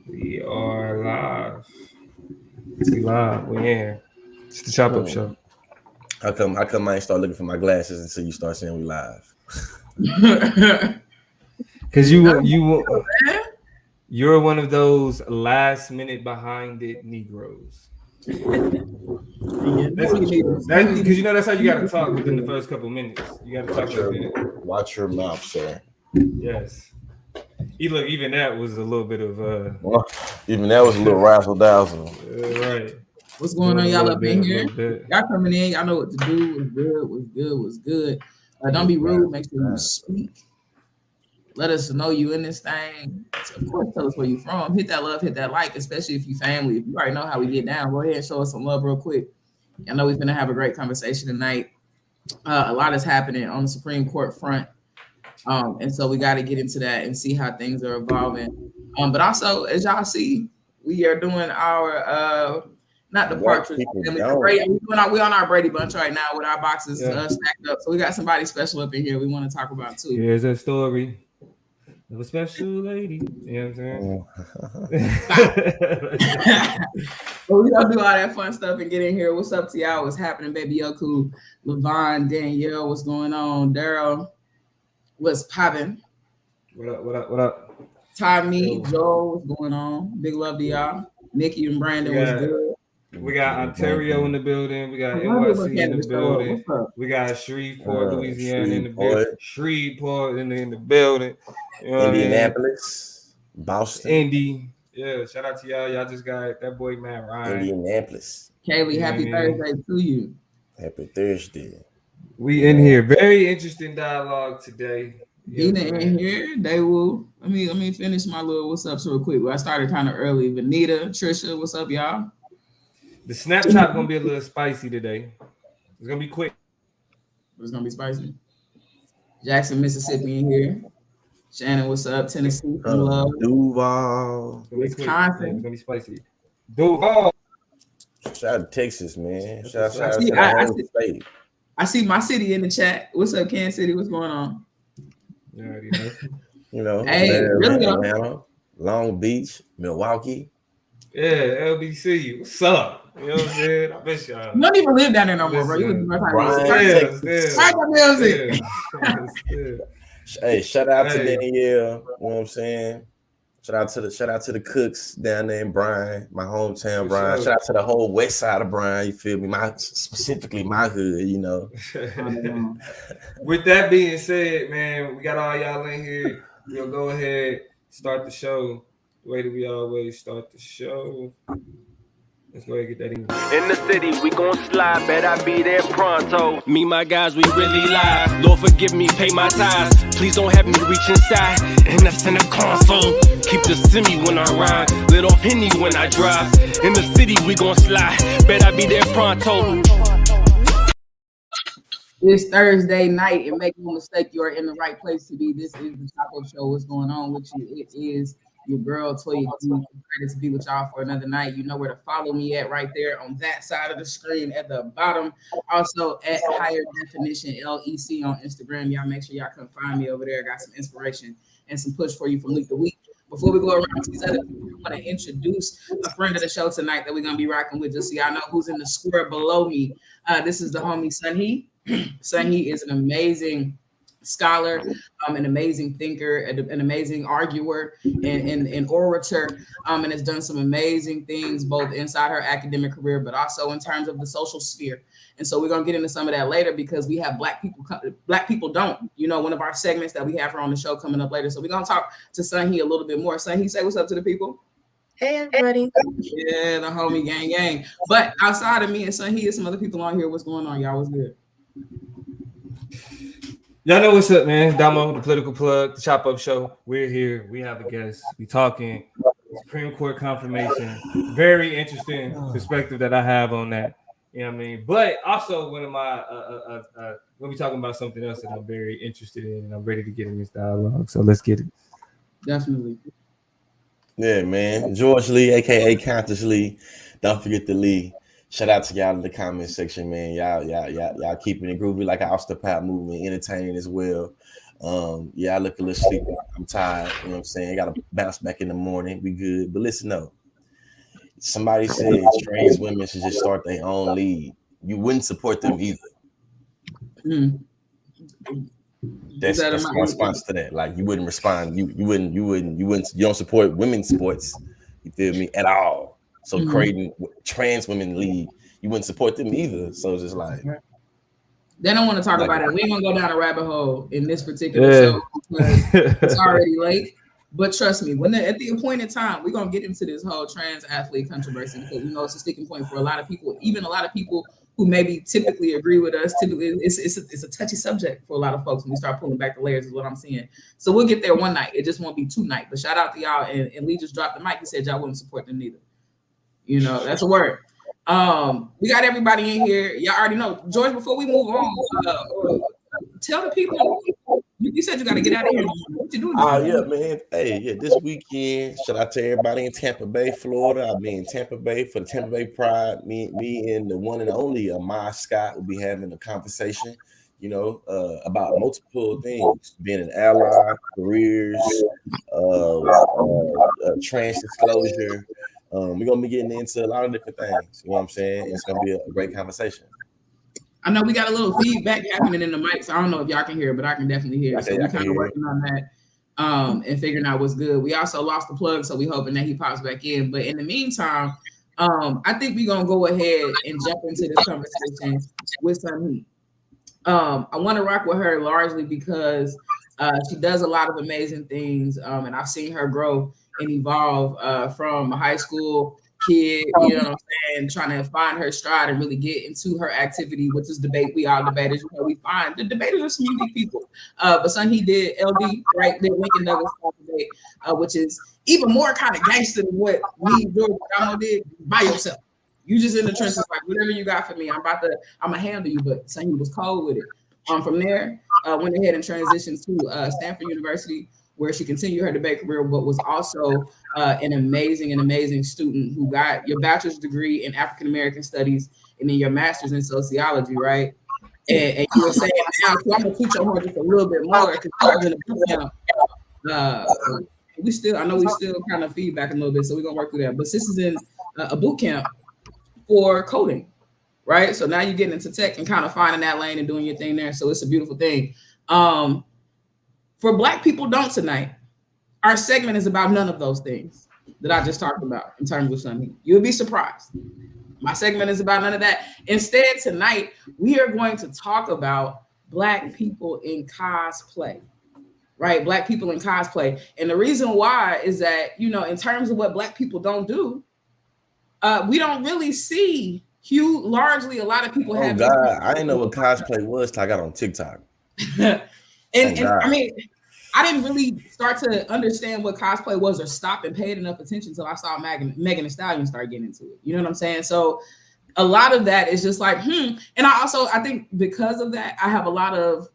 We are live. We live. We in. It's the Chop Up Show. How come I ain't start looking for my glasses until you start saying we live? Cause you're one of those last minute behind it Negroes. Because you know that's how you gotta talk within the first couple minutes. You gotta talk like that. Watch your mouth, sir. Yes. Even that was a little bit of Even that was a little razzle dazzle. Right. What's going on, y'all up in here? Y'all coming in, y'all know what to do. What's good. Don't be rude. Make sure you speak. Let us know you in this thing. So of course, tell us where you from. Hit that love, hit that like, especially if you family. If you already know how we get down, go ahead and show us some love real quick. I know we're gonna have a great conversation tonight. A lot is happening on the Supreme Court front. And so we got to get into that and see how things are evolving. But also, as y'all see, we are doing our not the Partridge Family. We're on our Brady Bunch right now with our boxes stacked up. So we got somebody special up in here we want to talk about too. Here's a story of a special lady. You know what I'm saying? Well, we gonna do all that fun stuff and get in here. What's up to y'all? What's happening, Baby Yoku, Levon, Danielle? What's going on, Daryl? What's popping? What up? Tommy, Joel, what's going on? Big love to y'all. Nikki and Brandon, what's good? We got Ontario in the building. We got NYC in the building. We got Shreveport, Louisiana in the building. Shreveport in the building. You know Indianapolis, Boston. Indy. Yeah, shout out to y'all. Y'all just got that boy, man, Ryan. Indianapolis. Kaylee, happy Thursday to you. Happy Thursday. We in here. Very interesting dialogue today. Dina in here. They will. Let me finish my little what's up real quick. Well, I started kind of early. Vanita, Trisha, what's up, y'all? The SNAPCHOP gonna be a little spicy today. It's gonna be quick. It's gonna be spicy. Jackson, Mississippi in here. Shannon, what's up? Tennessee, from love. Duval, Wisconsin. It's gonna be spicy. Duval. Shout out to Texas, man. Shout to the whole state. I see my city in the chat. What's up, Kansas City? What's going on? You know, hey, Atlanta, Long Beach, Milwaukee. Yeah, LBC. What's up? You know what I'm saying? I miss y'all. You don't even live down there no more, bro. You Hey, shout out to Danielle. You know what I'm saying? Shout out to the cooks down there in Bryan, my hometown, Bryan. Shout out to the whole west side of Bryan. You feel me? Specifically my hood. You know. With that being said, man, we got all y'all in here. We'll go ahead, start the show the way that we always start the show. Let's go ahead and get that in the city, we gon' slide, bet I be there pronto. Me, my guys, we really live. Lord forgive me, pay my tithes. Please don't have me reach inside, and that's in the console. Keep the semi when I ride, lit off Henny when I drive. In the city, we gon' slide, bet I be there pronto. It's Thursday night, and make no mistake, you are in the right place to be. This is the Chop Up Show. What's going on with you? It is your girl, Toya D. Excited to be with y'all for another night. You know where to follow me at right there on that side of the screen at the bottom. Also at Higher Definition LEC on Instagram. Y'all make sure y'all come find me over there. I got some inspiration and some push for you from week to week. Before we go around to these other people, I want to introduce a friend of the show tonight that we're going to be rocking with, just so y'all know who's in the square below me. This is the homie Sunhee. Sunhee is an amazing scholar, an amazing thinker, an amazing arguer, and orator, and has done some amazing things both inside her academic career, but also in terms of the social sphere. And so we're gonna get into some of that later because we have Black people don't. You know, one of our segments that we have her on the show coming up later. So we're gonna talk to Sunhee a little bit more. Sunhee, say what's up to the people. Hey everybody. Yeah, the homie gang. But outside of me and Sunhee, there's some other people on here. What's going on, y'all? What's good? Y'all know what's up, man. Damo, the political plug, the Chop Up Show. We're here. We have a guest. We talking Supreme Court confirmation. Very interesting perspective that I have on that. You know what I mean? But also one of my we'll be talking about something else that I'm very interested in, and I'm ready to get in this dialogue. So let's get it. Definitely. Yeah, man. George Lee, aka Countess Lee. Don't forget the Lee. Shout out to y'all in the comment section, man. Y'all keeping it groovy like an Austin Pop movement, entertaining as well. Yeah, I look a little sleepy. I'm tired. You know what I'm saying? I got to bounce back in the morning. We good. But listen, no. Somebody said trans women should just start their own league. You wouldn't support them either. That's my response to that. Like, you wouldn't respond. You don't support women's sports. You feel me? At all. So creating trans women league, you wouldn't support them either. So it's just like, they don't want to talk about it. We ain't gonna go down a rabbit hole in this particular show because it's already late. But trust me, at the appointed time, we're gonna get into this whole trans athlete controversy because we know it's a sticking point for a lot of people, even a lot of people who maybe typically agree with us. Typically, it's a touchy subject for a lot of folks when we start pulling back the layers, is what I'm seeing. So we'll get there one night. It just won't be two nights. But shout out to y'all. And Lee just dropped the mic. He said y'all wouldn't support them neither. You know, that's a word. We got everybody in here. Y'all already know. George, before we move on, tell the people. You said you got to get out of here. What you doing? Yeah, man. Hey, yeah, this weekend, shout out to everybody in Tampa Bay, Florida. I'll be in Tampa Bay for the Tampa Bay Pride. Me and the one and only Amar Scott will be having a conversation, you know, about multiple things, being an ally, careers, trans disclosure. We're going to be getting into a lot of different things. You know what I'm saying? It's going to be a great conversation. I know we got a little feedback happening in the mic, so I don't know if y'all can hear it, but I can definitely hear it. So we're kind of working on that and figuring out what's good. We also lost the plug, so we're hoping that he pops back in. But in the meantime, I think we're going to go ahead and jump into this conversation with some heat. I want to rock with her largely because she does a lot of amazing things, and I've seen her grow and evolve from a high school kid, you know what I'm saying, trying to find her stride and really get into her activity, which is debate. We all debaters, you know, we find the debaters are some unique people. But son, he did LD, right? Did Lincoln Douglas debate, which is even more kind of gangster than what me, George Adamo did by yourself. You just in the trenches, like whatever you got for me, I'm gonna handle you. But son, he was cold with it. From there, went ahead and transitioned to Stanford University, where she continued her debate career, but was also an amazing student who got your bachelor's degree in African American studies and then your master's in sociology, right? And you were saying, now, so I'm gonna teach you her just a little bit more because in the boot camp, I know we still kind of feedback a little bit, so we're gonna work through that. But this is in a boot camp for coding, right? So now you're getting into tech and kind of finding that lane and doing your thing there. So it's a beautiful thing. For Black people don't tonight, our segment is about none of those things that I just talked about in terms of something. You'll be surprised. My segment is about none of that. Instead, tonight, we are going to talk about Black people in cosplay, right? Black people in cosplay. And the reason why is that, you know, in terms of what Black people don't do, we don't really see largely a lot of people have. Oh, God, I didn't know what cosplay was till I got on TikTok. And I mean, I didn't really start to understand what cosplay was or stop and paid enough attention until I saw Megan Thee Stallion start getting into it. You know what I'm saying? So a lot of that is just like, And I think because of that, I have a lot of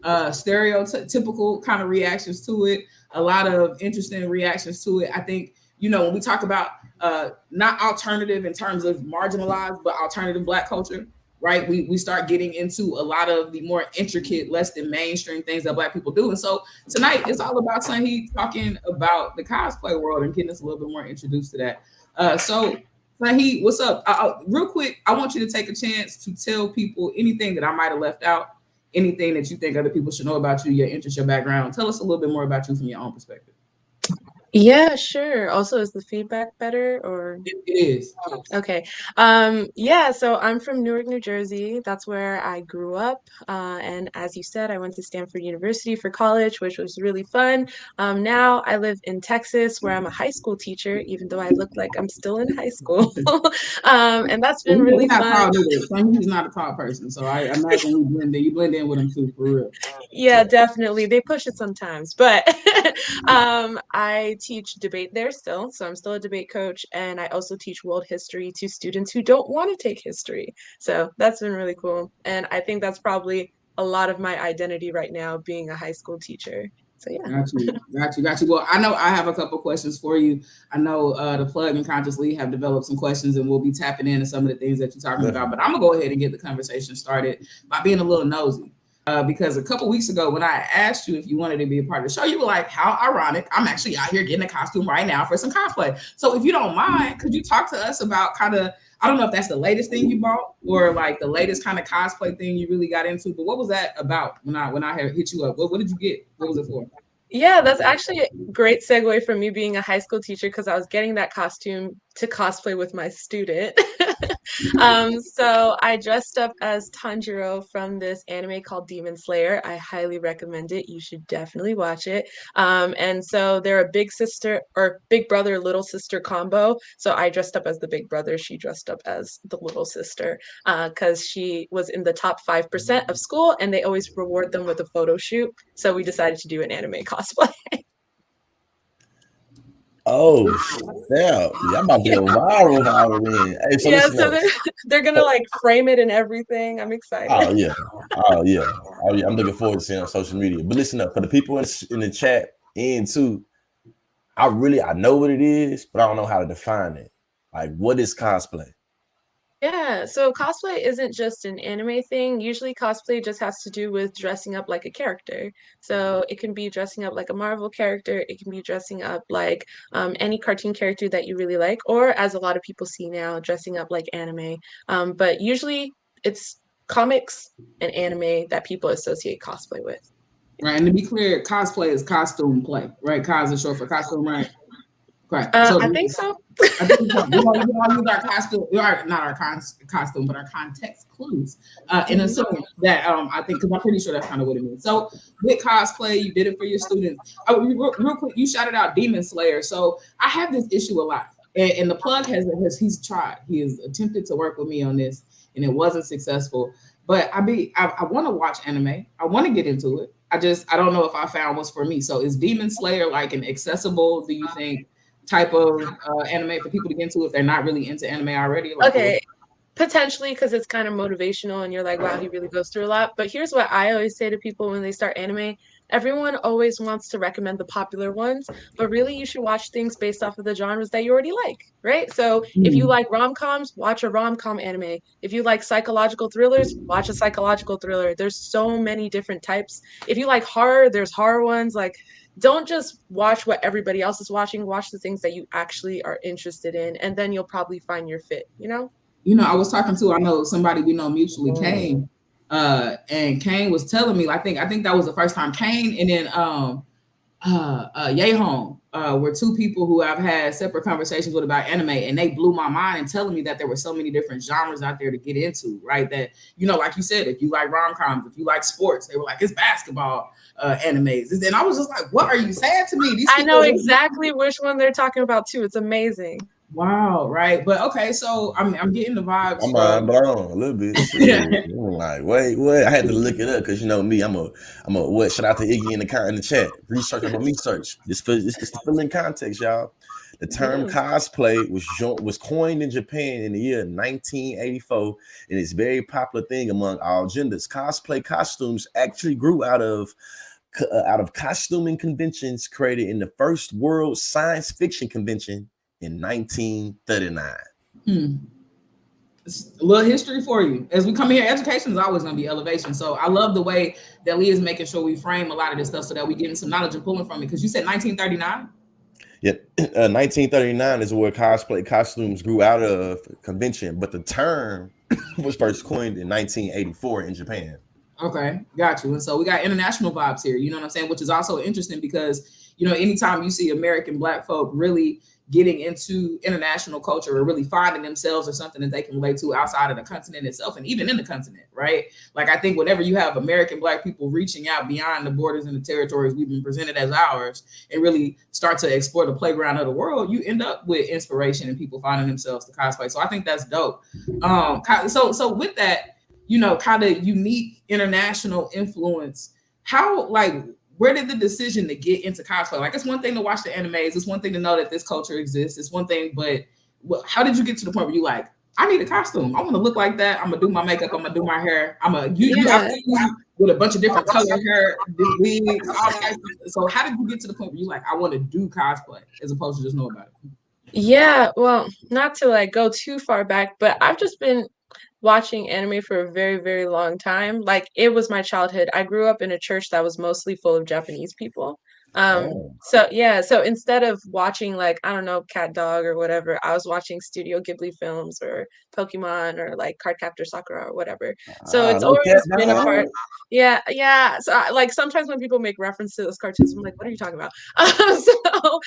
stereotypical kind of reactions to it, a lot of interesting reactions to it. I think, you know, when we talk about not alternative in terms of marginalized, but alternative Black culture, right? We start getting into a lot of the more intricate, less than mainstream things that Black people do. And so tonight it's all about Sanheed talking about the cosplay world and getting us a little bit more introduced to that. So Sanheed, what's up? Real quick, I want you to take a chance to tell people anything that I might have left out, anything that you think other people should know about you, your interest, your background. Tell us a little bit more about you from your own perspective. Yeah, sure. Also, is the feedback better or? It is. Okay. Yeah, so I'm from Newark, New Jersey. That's where I grew up. And as you said, I went to Stanford University for college, which was really fun. Now I live in Texas, where I'm a high school teacher, even though I look like I'm still in high school. And that's been really fun. He's not a tall person, so I imagine you blend in with him too, for real. Yeah, definitely. They push it sometimes, but I teach debate there still. So I'm still a debate coach, and I also teach world history to students who don't want to take history. So that's been really cool. And I think that's probably a lot of my identity right now, being a high school teacher. So yeah. Got you. Well, I know I have a couple questions for you. I know the Plug and Consciously have developed some questions, and we'll be tapping into some of the things that you're talking about. But I'm gonna go ahead and get the conversation started by being a little nosy. because a couple weeks ago when I asked you if you wanted to be a part of the show, you were like, how ironic, I'm actually out here getting a costume right now for some cosplay. So if you don't mind, could you talk to us about kind of, I don't know if that's the latest thing you bought or like the latest kind of cosplay thing you really got into, but what was that about when I had hit you up? What did you get? What was it for? Yeah, that's actually a great segue from me being a high school teacher because I was getting that costume to cosplay with my student. So I dressed up as Tanjiro from this anime called Demon Slayer. I highly recommend it. You should definitely watch it. And so they're a big sister or big brother, little sister combo. So I dressed up as the big brother. She dressed up as the little sister because she was in the top 5% of school and they always reward them with a photo shoot. So we decided to do an anime cosplay. Oh, yeah, I'm about to go viral then. Hey, so Yeah, listen so up. they're gonna like frame it and everything. I'm Oh excited. yeah, oh yeah, oh yeah. I'm looking forward to seeing it on social media. But listen up, for the people in the chat and too, I know what it is, but I don't know how to define it. Like, what is cosplay? Yeah, so cosplay isn't just an anime thing. Usually cosplay just has to do with dressing up like a character. So it can be dressing up like a Marvel character, it can be dressing up like any cartoon character that you really like, or as a lot of people see now, dressing up like anime. But usually it's comics and anime that people associate cosplay with. Right, and to be clear, cosplay is costume play, right? Cos is short for costume, right? Right. So I think so. I think we all use our costume, not our costume, but our context clues. And assuming that I think because I'm pretty sure that's kind of what it means. So with cosplay, you did it for your students. Real quick, you shouted out Demon Slayer. So I have this issue a lot, and the plug he's tried. He has attempted to work with me on this, and it wasn't successful. But I want to watch anime. I want to get into it. I don't know if I found what's for me. So is Demon Slayer like an accessible, do you think, type of anime for people to get into if they're not really into anime already? Like, Okay, potentially because it's kind of motivational and you're like, wow, he really goes through a lot. But here's what I always say to people when they start anime. Everyone always wants to recommend the popular ones, but really you should watch things based off of the genres that you already like, right? So if you like rom-coms, watch a rom-com anime. If you like psychological thrillers, watch a psychological thriller. There's so many different types. If you like horror, there's horror ones. Like, don't just watch what everybody else is watching. Watch the things that you actually are interested in, and then you'll probably find your fit, you know? I was talking to, I know somebody we know mutually, Kane, and Kane was telling me, I think that was the first time Kane and then Yehong were two people who I've had separate conversations with about anime, and they blew my mind and telling me that there were so many different genres out there to get into, right? That, like you said, if you like rom-coms, if you like sports, they were like, it's basketball animes. And I was just like, what are you saying to me? I know exactly which one they're talking about too. It's amazing. Wow, right. But okay, so I'm getting the vibes. I'm mind blown a little bit. I'm like, wait. I had to look it up because me, I'm a what? Shout out to Iggy in the chat. Research, I'm a research. It's to fill in context, y'all. The term cosplay was coined in Japan in the year 1984, and it's a very popular thing among all genders. Cosplay costumes actually grew out of costuming conventions created in the first World Science Fiction Convention in 1939. It's a little history for you. As we come here, education is always going to be elevation. So I love the way that Lee is making sure we frame a lot of this stuff so that we getting some knowledge and pulling from it. Because you said 1939? Yep. 1939 is where cosplay costumes grew out of convention, but the term was first coined in 1984 in Japan. Okay, got you. And so we got international vibes here, you know what I'm saying? Which is also interesting because, anytime you see American Black folk really getting into international culture or really finding themselves or something that they can relate to outside of the continent itself and even in the continent, right? Like, I think whenever you have American Black people reaching out beyond the borders and the territories we've been presented as ours and really start to explore the playground of the world, you end up with inspiration and people finding themselves to cosplay. So I think that's dope. So with that, kind of unique international influence, where did the decision to get into cosplay? Like, it's one thing to watch the animes. It's one thing to know that this culture exists. It's one thing, but how did you get to the point where you like, I need a costume. I want to look like that. I'm going to do my makeup. I'm going to do my hair. With a bunch of different color hair, wigs, all types of. So how did you get to the point where you like, I want to do cosplay as opposed to just know about it? Yeah, well, not to go too far back, but I've just been watching anime for a very, very long time. Like it was my childhood. I grew up in a church that was mostly full of Japanese people. Oh, So yeah, so instead of watching like, I don't know, Cat Dog or whatever, I was watching Studio Ghibli films or Pokemon or like Cardcaptor Sakura or whatever. So it's no cat always been a part. dog. Yeah, yeah. So like sometimes when people make reference to those cartoons, I'm like, what are you talking about? So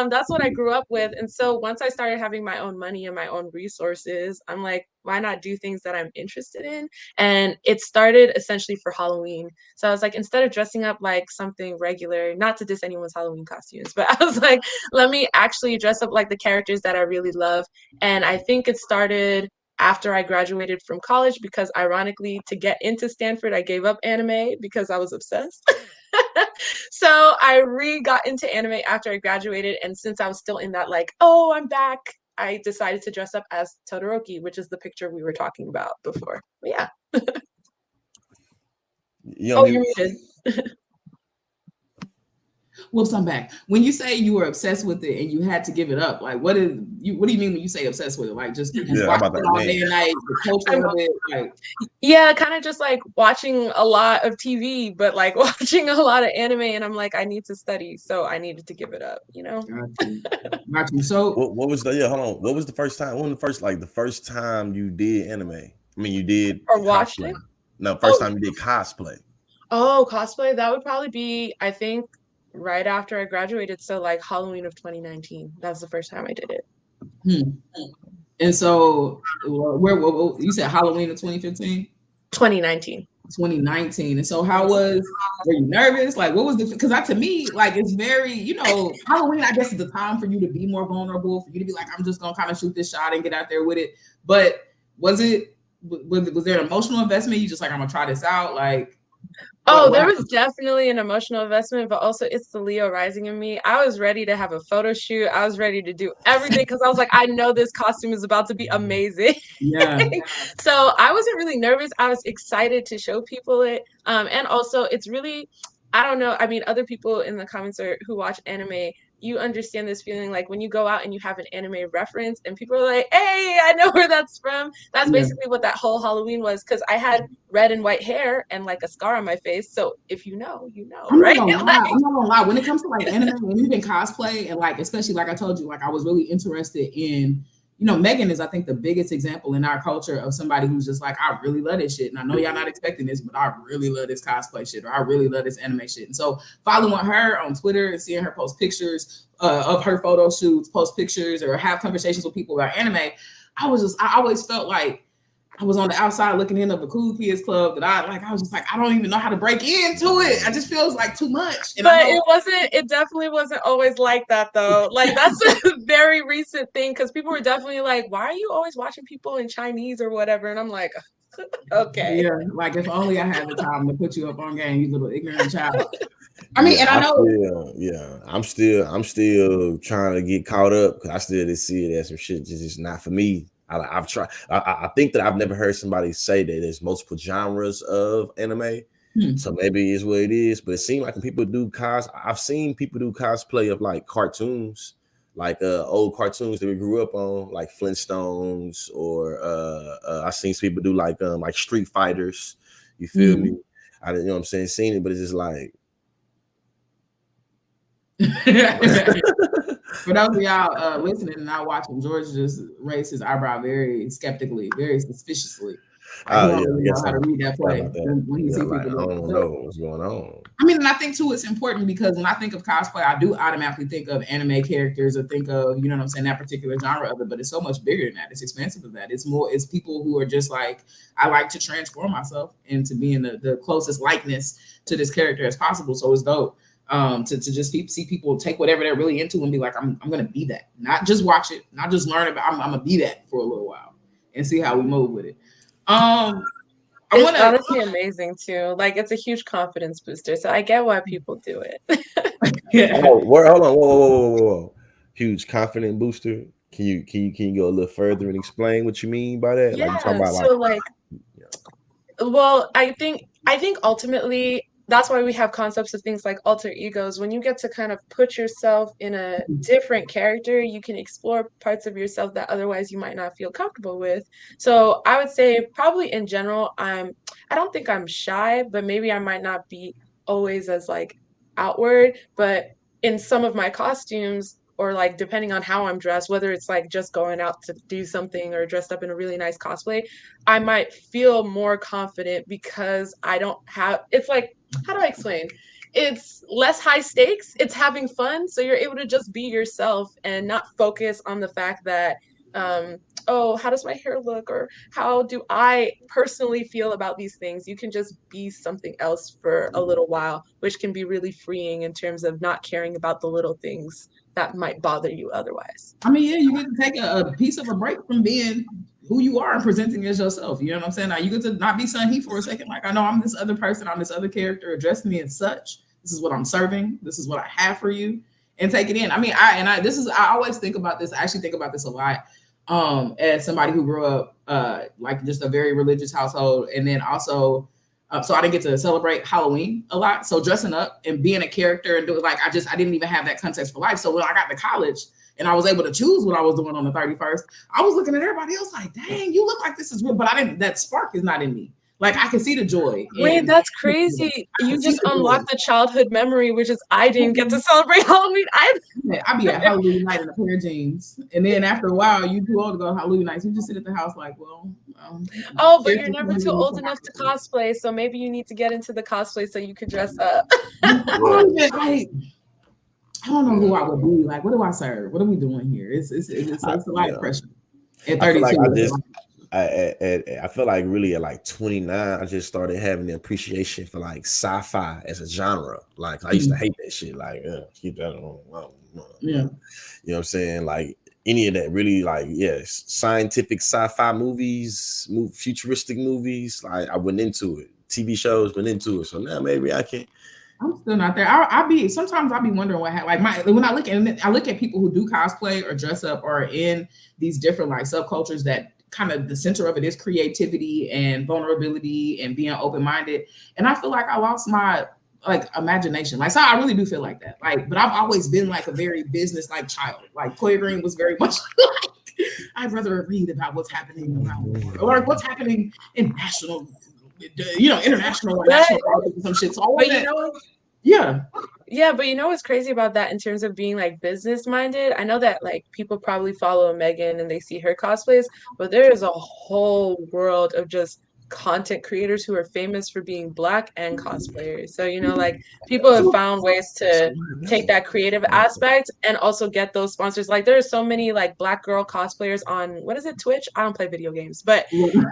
that's what I grew up with. And so once I started having my own money and my own resources, I'm like, why not do things that I'm interested in? And it started essentially for Halloween. So I was like, instead of dressing up like something regular, not to diss anyone's Halloween costumes, but I was like, let me actually dress up like the characters that I really love. And I think it started after I graduated from college because ironically, to get into Stanford, I gave up anime because I was obsessed. So I got into anime after I graduated. And since I was still in that, like, oh, I'm back, I decided to dress up as Todoroki, which is the picture we were talking about before. But yeah. Oh, you're muted. Whoops, I'm back. When you say you were obsessed with it and you had to give it up, like what do you mean when you say obsessed with it? Like just watching it all day and night, the culture of it, like yeah, kind of just like watching a lot of TV, but like watching a lot of anime, and I'm like, I need to study, so I needed to give it up, you know. Got you. So what was the hold on? What was the first time? When the first time you did anime? I mean, you did or watched it? No, first time you did cosplay. Oh, cosplay. That would probably be, I think, right after I graduated. So like Halloween of 2019. That was the first time I did it. And so where you said Halloween of 2015? 2019. 2019. And so were you nervous? Like what was because to me, like it's very, Halloween, I guess is the time for you to be more vulnerable, for you to be like, I'm just gonna kind of shoot this shot and get out there with it. But was there an emotional investment? You just like, I'm gonna try this out? Like there was definitely an emotional investment, but also it's the Leo rising in me. I was ready to have a photo shoot. I was ready to do everything because I was like, I know this costume is about to be amazing. Yeah. So I wasn't really nervous. I was excited to show people it. And also it's really, I don't know. I mean, other people in the comments who watch anime, you understand this feeling like when you go out and you have an anime reference and people are like, hey, I know where that's from. That's basically what that whole Halloween was, because I had red and white hair and like a scar on my face. So if you know, you know, right? I'm not gonna lie. When it comes to like anime and even cosplay, and like especially like I told you, like I was really interested in, Megan is I think the biggest example in our culture of somebody who's just like, I really love this shit. And I know y'all not expecting this, but I really love this cosplay shit, or I really love this anime shit. And so following her on Twitter and seeing her post pictures of her photo shoots, post pictures, or have conversations with people about anime, I always felt like I was on the outside looking in of the cool kids club that I was just like, I don't even know how to break into it. I just feels like too much. And but it definitely wasn't always like that though. Like that's a very recent thing, because people were definitely like, why are you always watching people in Chinese or whatever? And I'm like, okay. Yeah, like if only I had the time to put you up on game, you little ignorant child. I mean, and I know. I'm still trying to get caught up because I still didn't see it as some shit. Just not for me. I've tried. I think that I've never heard somebody say that there's multiple genres of anime. So maybe it's what it is. But it seems like when people do I've seen people do cosplay of like cartoons, like old cartoons that we grew up on, like Flintstones, or I've seen people do like Street Fighters. You feel me? I you know what I'm saying, seen it, but it's just like. For those of y'all listening and not watching, George just raised his eyebrow very skeptically, very suspiciously. I don't know how to read that play when he sees people. I don't know what's going on. I mean, and I think too, it's important because when I think of cosplay, I do automatically think of anime characters or think of, you know what I'm saying, that particular genre of it. But it's so much bigger than that. It's expansive of that. It's people who are just like, I like to transform myself into being the closest likeness to this character as possible. So it's dope. To just see people take whatever they're really into and be like, I'm gonna be that, not just watch it, not just learn about. I'm gonna be that for a little while and see how we move with it. It's honestly amazing too. Like it's a huge confidence booster. So I get why people do it. Yeah. Hold on, whoa. Huge confidence booster. Can you go a little further and explain what you mean by that? Yeah. Like you talking about well, I think ultimately that's why we have concepts of things like alter egos. When you get to kind of put yourself in a different character, you can explore parts of yourself that otherwise you might not feel comfortable with. So I would say probably in general, I don't think I'm shy, but maybe I might not be always as like outward, but in some of my costumes, or like depending on how I'm dressed, whether it's like just going out to do something or dressed up in a really nice cosplay, I might feel more confident because I don't have, it's like, how do I explain? It's less high stakes. It's having fun. So you're able to just be yourself and not focus on the fact that, oh, how does my hair look? Or how do I personally feel about these things? You can just be something else for a little while, which can be really freeing in terms of not caring about the little things that might bother you otherwise. I mean, yeah, you get to take a piece of a break from being who you are and presenting as yourself. You know what I'm saying? Now you get to not be Sun He for a second. Like, I know I'm this other person, I'm this other character. Address me as such. This is what I'm serving. This is what I have for you, and take it in. I mean, I always think about this. I actually think about this a lot. As somebody who grew up like just a very religious household, and then also. So I didn't get to celebrate Halloween a lot. So dressing up and being a character and doing like I didn't even have that context for life. So when I got to college and I was able to choose what I was doing on the 31st, I was looking at everybody else like, dang, you look like this is real. But that spark is not in me. Like I can see the joy. Wait, that's crazy. You just unlocked the childhood memory, which is I didn't get to celebrate Halloween. I be at Halloween night in a pair of jeans. And then after a while, you too old to go to Halloween nights. You just sit at the house like, well. Oh, but you're never too old enough to cosplay. So maybe you need to get into the cosplay so you could dress up. I don't know who I would be. Like, what do I serve? What are we doing here? It's a lot of pressure. At 32. I feel like really at like 29, I just started having the appreciation for like sci-fi as a genre. Like I used to hate that shit. Like, keep that on. Yeah. You know what I'm saying? Like any of that really like, yes, scientific sci-fi movies, futuristic movies. Like I went into it. TV shows went into it. So now maybe I can. I'm still not there. Sometimes I'll be wondering what happened. Like when I look at people who do cosplay or dress up or in these different like subcultures that kind of the center of it is creativity and vulnerability and being open-minded. And I feel like I lost my like imagination. Like, so I really do feel like that. Like, but I've always been like a very business-like child. Like Toya Green was very much like, I'd rather read about what's happening around the world or like what's happening in international or national politics and some shit. So Yeah, but you know what's crazy about that in terms of being like business minded? I know that like people probably follow Megan and they see her cosplays, but there is a whole world of just content creators who are famous for being Black and cosplayers. So, you know, like people have found ways to take that creative aspect and also get those sponsors. Like there are so many like Black girl cosplayers on, what is it, Twitch? I don't play video games, but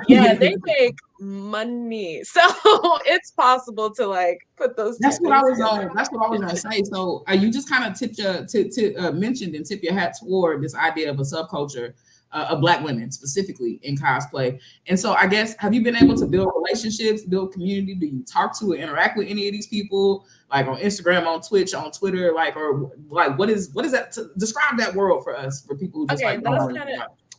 yeah, they make money. So it's possible to like put those. That's what I was gonna say. So you just kind of mentioned and tip your hat toward this idea of a subculture of Black women specifically in cosplay. And so I guess, have you been able to build relationships, build community? Do you talk to or interact with any of these people, like on Instagram, on Twitch, on Twitter, like, or like, what is that? Describe that world for us, for people who just okay,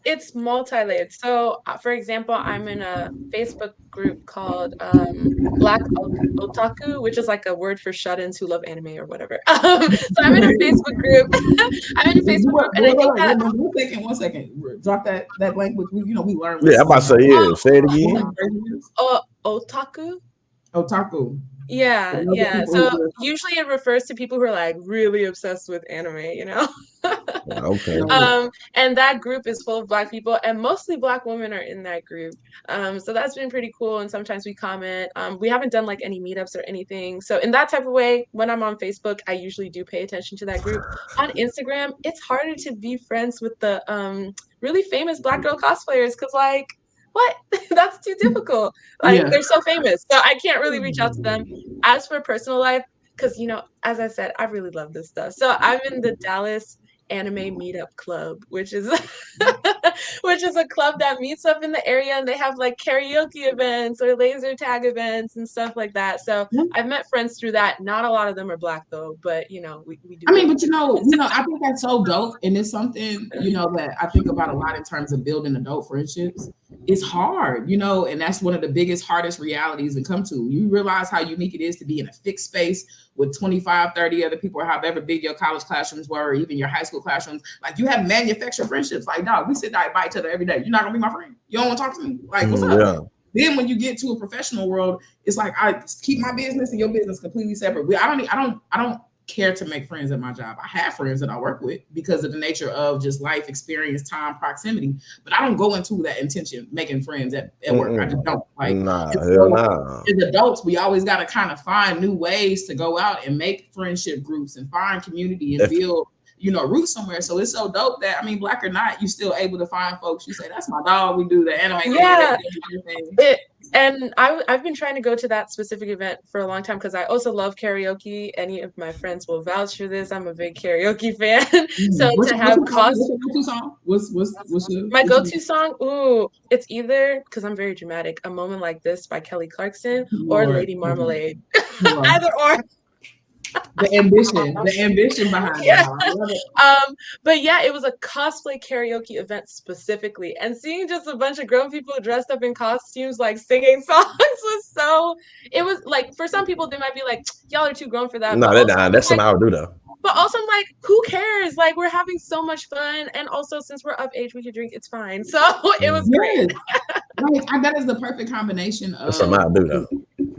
it's multi-layered. So, for example, I'm in a Facebook group called Black Otaku, which is like a word for shut-ins who love anime or whatever. So I'm in a Facebook group. And I think that. One second. Drop that language. We learn. Yeah, I'm about to say, say it again. Otaku. Otaku. Yeah. So usually it refers to people who are like really obsessed with anime, you know? Okay. And that group is full of Black people, and mostly Black women are in that group. So that's been pretty cool. And sometimes we comment. We haven't done like any meetups or anything. So in that type of way, when I'm on Facebook, I usually do pay attention to that group. On Instagram, it's harder to be friends with the really famous Black girl cosplayers because like, what? That's too difficult. Like they're so famous. So I can't really reach out to them. As for personal life, because as I said, I really love this stuff. So I'm in the Dallas Anime Meetup Club, which is a club that meets up in the area, and they have like karaoke events or laser tag events and stuff like that. So I've met friends through that. Not a lot of them are Black though, but we do. I mean, but I think that's so dope, and it's something that I think about a lot in terms of building adult friendships. it's hard, you know, and that's one of the biggest, hardest realities to come to. You realize how unique it is to be in a fixed space with 25, 30 other people, or however big your college classrooms were, or even your high school classrooms. Like, you have manufactured friendships. Like, dog, we sit down by each other every day. You're not gonna be my friend. You don't want to talk to me. Like, what's up? Yeah. Then when you get to a professional world, it's like, I keep my business and your business completely separate. I don't care to make friends at my job. I have friends that I work with because of the nature of just life experience, time, proximity. But I don't go into that intention making friends at work. I just don't. Like, as adults, we always got to kind of find new ways to go out and make friendship groups and find community and build, you know, roots somewhere. So it's so dope that, I mean, Black or not, you still able to find folks. You say, that's my dog. We do the anime. Yeah. And I've been trying to go to that specific event for a long time because I also love karaoke. Any of my friends will vouch for this. I'm a big karaoke fan. So to have what's your go-to song? What's my go-to song? Ooh, it's either, because I'm very dramatic, A Moment Like This by Kelly Clarkson or Lady Marmalade. Either or. The ambition behind it. But yeah, it was a cosplay karaoke event specifically, and seeing just a bunch of grown people dressed up in costumes, like singing songs, it was like, for some people they might be like, y'all are too grown for that. No, that's something I would do though. But also, I'm like, who cares? Like, we're having so much fun, and also since we're of age, we can drink. It's fine. So it was great. Like, that is the perfect combination of. That's something I do though.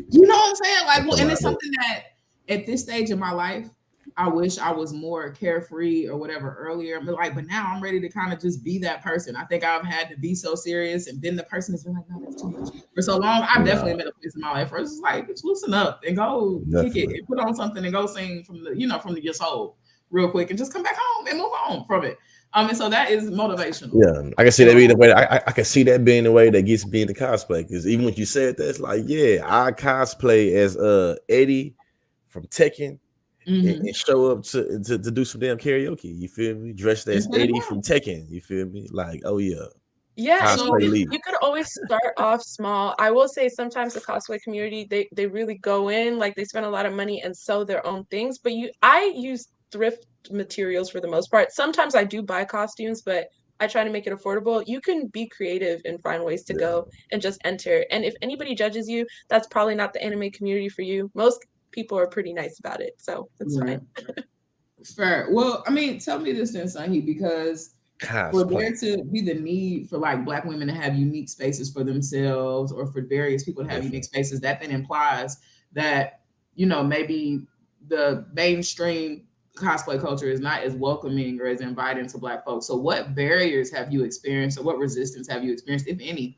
You know what I'm saying? Like, well, and it's something that, at this stage in my life, I wish I was more carefree or whatever earlier. But now I'm ready to kind of just be that person. I think I've had to be so serious and been the person that's been like, no, that's too much. For so long, I've definitely been a place in my life where it's just like, just loosen up and go kick it and put on something and go sing from your soul real quick and just come back home and move on from it. And so that is motivational. Yeah, I can see that being the way. I can see that being the way that gets me into cosplay. Because even when you said that, it's like, yeah, I cosplay as Eddie from Tekken and show up to do some damn karaoke. You feel me? Dressed as Eddie from Tekken. You feel me? Like, oh yeah. Yeah, you could always start off small. I will say sometimes the cosplay community, they really go in, like they spend a lot of money and sell their own things. But I use thrift materials for the most part. Sometimes I do buy costumes, but I try to make it affordable. You can be creative and find ways to go and just enter. And if anybody judges you, that's probably not the anime community for you. Most people are pretty nice about it, so it's fine. Fair. Well, I mean, tell me this then, Sahi, because for there to be the need for like Black women to have unique spaces for themselves, or for various people to have unique spaces, that then implies that, you know, maybe the mainstream cosplay culture is not as welcoming or as inviting to Black folks. So what barriers have you experienced, or what resistance have you experienced, if any,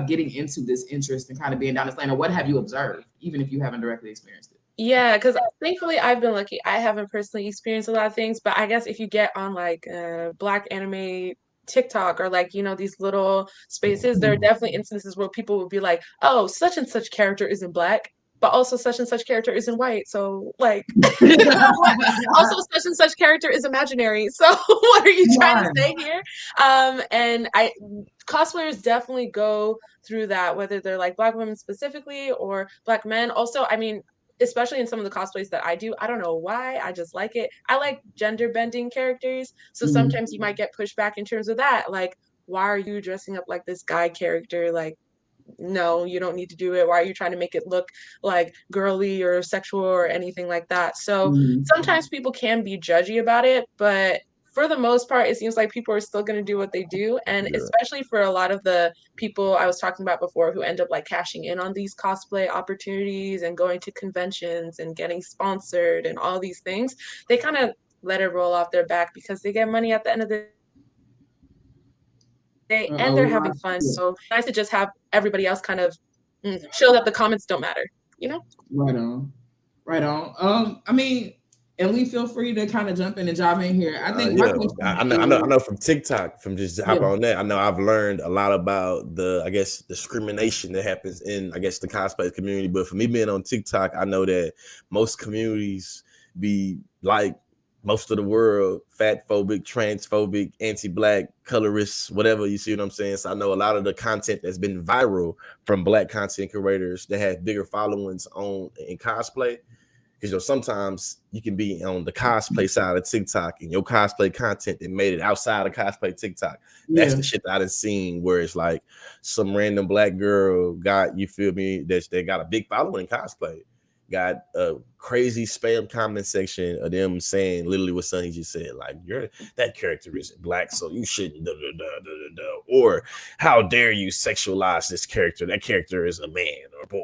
getting into this interest and kind of being down this lane, or what have you observed, even if you haven't directly experienced it? Yeah, because thankfully I've been lucky. I haven't personally experienced a lot of things, but I guess if you get on like Black anime TikTok or like, you know, these little spaces, there are definitely instances where people would be like, oh, such and such character isn't Black, but also such and such character isn't white. So like, also such and such character is imaginary. So what are you trying to say here? And cosplayers definitely go through that, whether they're like Black women specifically or Black men. Also, I mean, especially in some of the cosplays that I do, I don't know why, I just like it. I like gender bending characters. So sometimes you might get pushed back in terms of that. Like, why are you dressing up like this guy character? Like, no, you don't need to do it. Why are you trying to make it look like girly or sexual or anything like that? So sometimes people can be judgy about it, but for the most part, it seems like people are still going to do what they do. And especially for a lot of the people I was talking about before who end up like cashing in on these cosplay opportunities and going to conventions and getting sponsored and all these things, they kind of let it roll off their back because they get money at the end of the day and they're having fun. So it's nice to just have everybody else kind of show that the comments don't matter, you know? Right on. I mean, and we feel free to kind of jump in and job in here. I think I know from TikTok, from just hop on that. I know I've learned a lot about the, I guess, discrimination that happens in, I guess, the cosplay community. But for me being on TikTok, I know that most communities be like most of the world, fat phobic, transphobic, anti-Black, colorist, whatever. You see what I'm saying? So I know a lot of the content that's been viral from Black content creators that have bigger followings in cosplay Because sometimes you can be on the cosplay side of TikTok and your cosplay content that made it outside of cosplay TikTok. That's the shit that I done seen where it's like some random black girl got, you feel me, they got a big following in cosplay. Got a crazy spam comment section of them saying literally what Sonny just said, like, that character isn't black, so you shouldn't or how dare you sexualize this character? That character is a man or boy.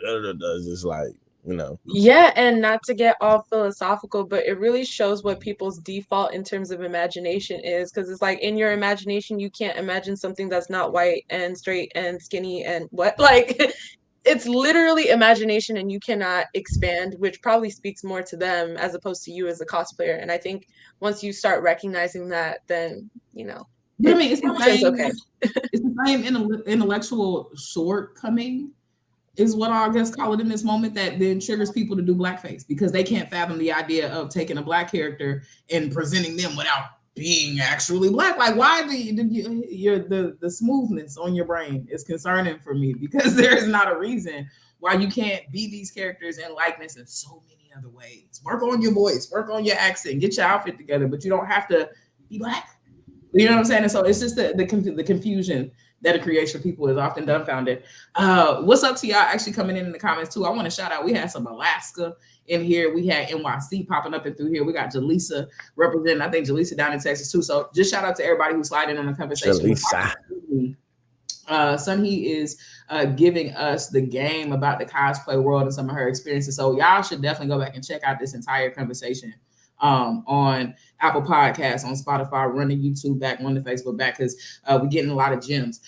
It's just like, you know. Yeah, and not to get all philosophical, but it really shows what people's default in terms of imagination is, because it's like in your imagination you can't imagine something that's not white and straight and skinny and what, like it's literally imagination and you cannot expand, which probably speaks more to them as opposed to you as a cosplayer. And I think once you start recognizing that, then But I mean, it's the same. okay. It's the same intellectual shortcoming, is what I guess call it in this moment, that then triggers people to do blackface because they can't fathom the idea of taking a black character and presenting them without being actually black. Like, why the smoothness on your brain is concerning for me, because there is not a reason why you can't be these characters in likeness in so many other ways. Work on your voice, work on your accent, get your outfit together, but you don't have to be black. You know what I'm saying? And so it's just the confusion that it creates for people is often dumbfounded. What's up to y'all actually coming in the comments too? I want to shout out, we had some Alaska in here. We had NYC popping up and through here. We got Jaleesa representing, I think Jaleesa down in Texas too. So just shout out to everybody who's sliding in the conversation. Jaleesa. Sunhee is giving us the game about the cosplay world and some of her experiences. So y'all should definitely go back and check out this entire conversation on Apple Podcasts, on Spotify, run the YouTube back, run the Facebook back, because we're getting a lot of gems.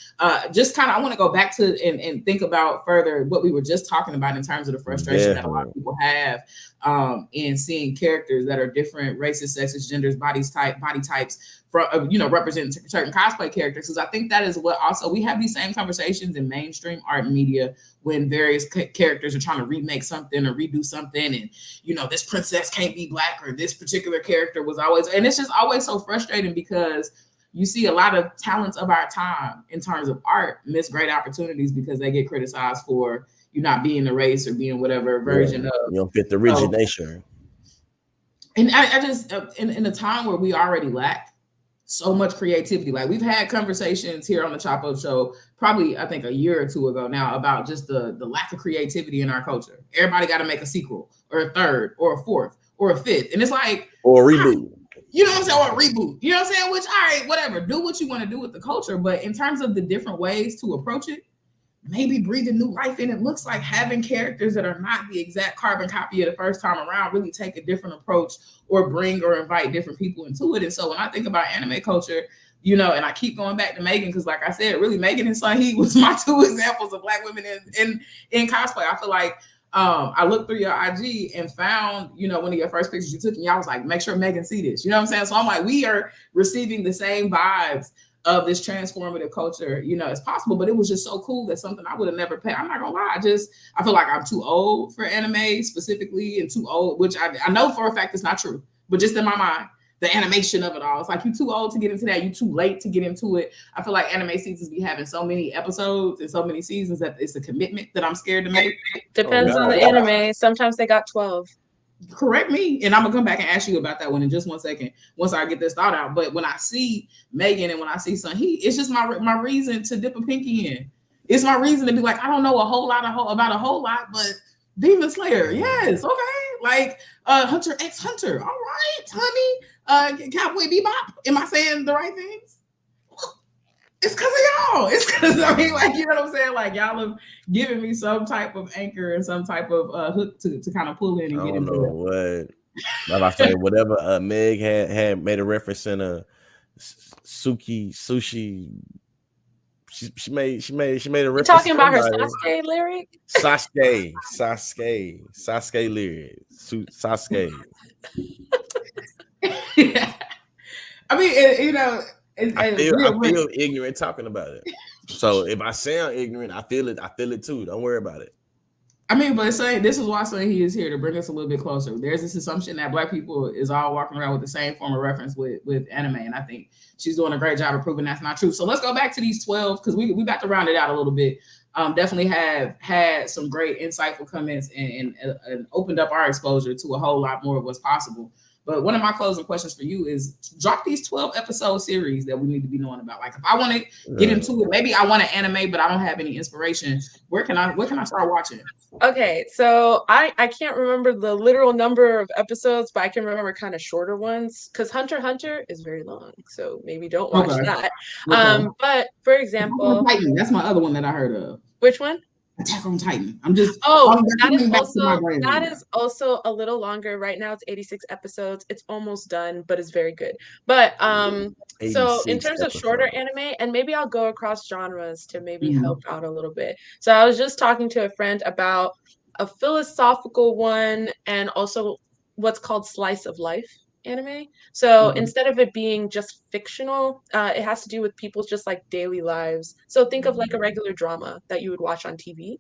Just kind of, I want to go back to and think about further what we were just talking about in terms of the frustration that a lot of people have in seeing characters that are different races, sexes, genders, body types, from representing certain cosplay characters. Because I think that is what also, we have these same conversations in mainstream art and media when various characters are trying to remake something or redo something, and this princess can't be black, or this particular character was always, and it's just always so frustrating because you see a lot of talents of our time in terms of art miss great opportunities because they get criticized for you not being the race or being whatever version of. You don't fit the origination. And I just in a time where we already lack so much creativity. Like, we've had conversations here on the Chop Up Show, probably I think a year or two ago now, about just the lack of creativity in our culture. Everybody got to make a sequel or a third or a fourth or a fifth. And it's like, or a reboot. You know what I'm saying? Or a reboot. You know what I'm saying? Which, all right, whatever. Do what you want to do with the culture. But in terms of the different ways to approach it, maybe breathing new life in. It looks like having characters that are not the exact carbon copy of the first time around, really take a different approach or bring or invite different people into it. And so when I think about anime culture, and I keep going back to Megan, because like I said, really Megan and Sunhee was my two examples of black women in cosplay. I feel like I looked through your IG and found, one of your first pictures you took, and y'all was like, make sure Megan see this. You know what I'm saying? So I'm like, we are receiving the same vibes of this transformative culture, as possible. But it was just so cool that something I would have never paid. I'm not gonna lie, I feel like I'm too old for anime specifically, and too old, which I know for a fact it's not true, but just in my mind, the animation of it all, it's like, you're too old to get into that, you're too late to get into it. I feel like anime seasons be having so many episodes and so many seasons that it's a commitment that I'm scared to make. Depends on the anime. Sometimes they got 12. Correct me, and I'm gonna come back and ask you about that one in just 1 second once I get this thought out. But when I see Megan and when I see Sunhee, it's just my reason to dip a pinky in. It's my reason to be like, I don't know a whole lot about a whole lot, but Demon Slayer, yes, okay. Like Hunter x Hunter, all right, honey. Cowboy Bebop, am I saying the right things? It's because of y'all. It's because, you know what I'm saying? Like, y'all have given me some type of anchor and some type of hook to kind of pull in and get into it. What. I say whatever Meg had made a reference in a sushi. She made a reference. You're talking about her Sasuke lyric? Sasuke lyric. Sasuke. Yeah. I mean, I feel ignorant talking about it. So if I sound ignorant, I feel it too. Don't worry about it. I mean, but this is why Sunhee is here, to bring us a little bit closer. There's this assumption that Black people is all walking around with the same form of reference with anime, and I think she's doing a great job of proving that's not true. So let's go back to these 12, because we got to round it out a little bit. definitely have had some great insightful comments and opened up our exposure to a whole lot more of what's possible. But one of my closing questions for you is drop these 12 episode series that we need to be knowing about. Like if I want to get into it, maybe I want to anime, but I don't have any inspiration. Where can I start watching? Okay, so I can't remember the literal number of episodes, but I can remember kind of shorter ones because Hunter x Hunter is very long, so maybe don't watch that. Okay. But for example, Titan, that's my other one that I heard of. Which one? Attack on Titan. I'm just that is also a little longer. Right now it's 86 episodes. It's almost done, but it's very good. But so in terms of shorter anime, and maybe I'll go across genres to maybe help out a little bit. So I was just talking to a friend about a philosophical one and also what's called slice of life anime. So instead of it being just fictional, it has to do with people's just like daily lives. So think of like a regular drama that you would watch on TV.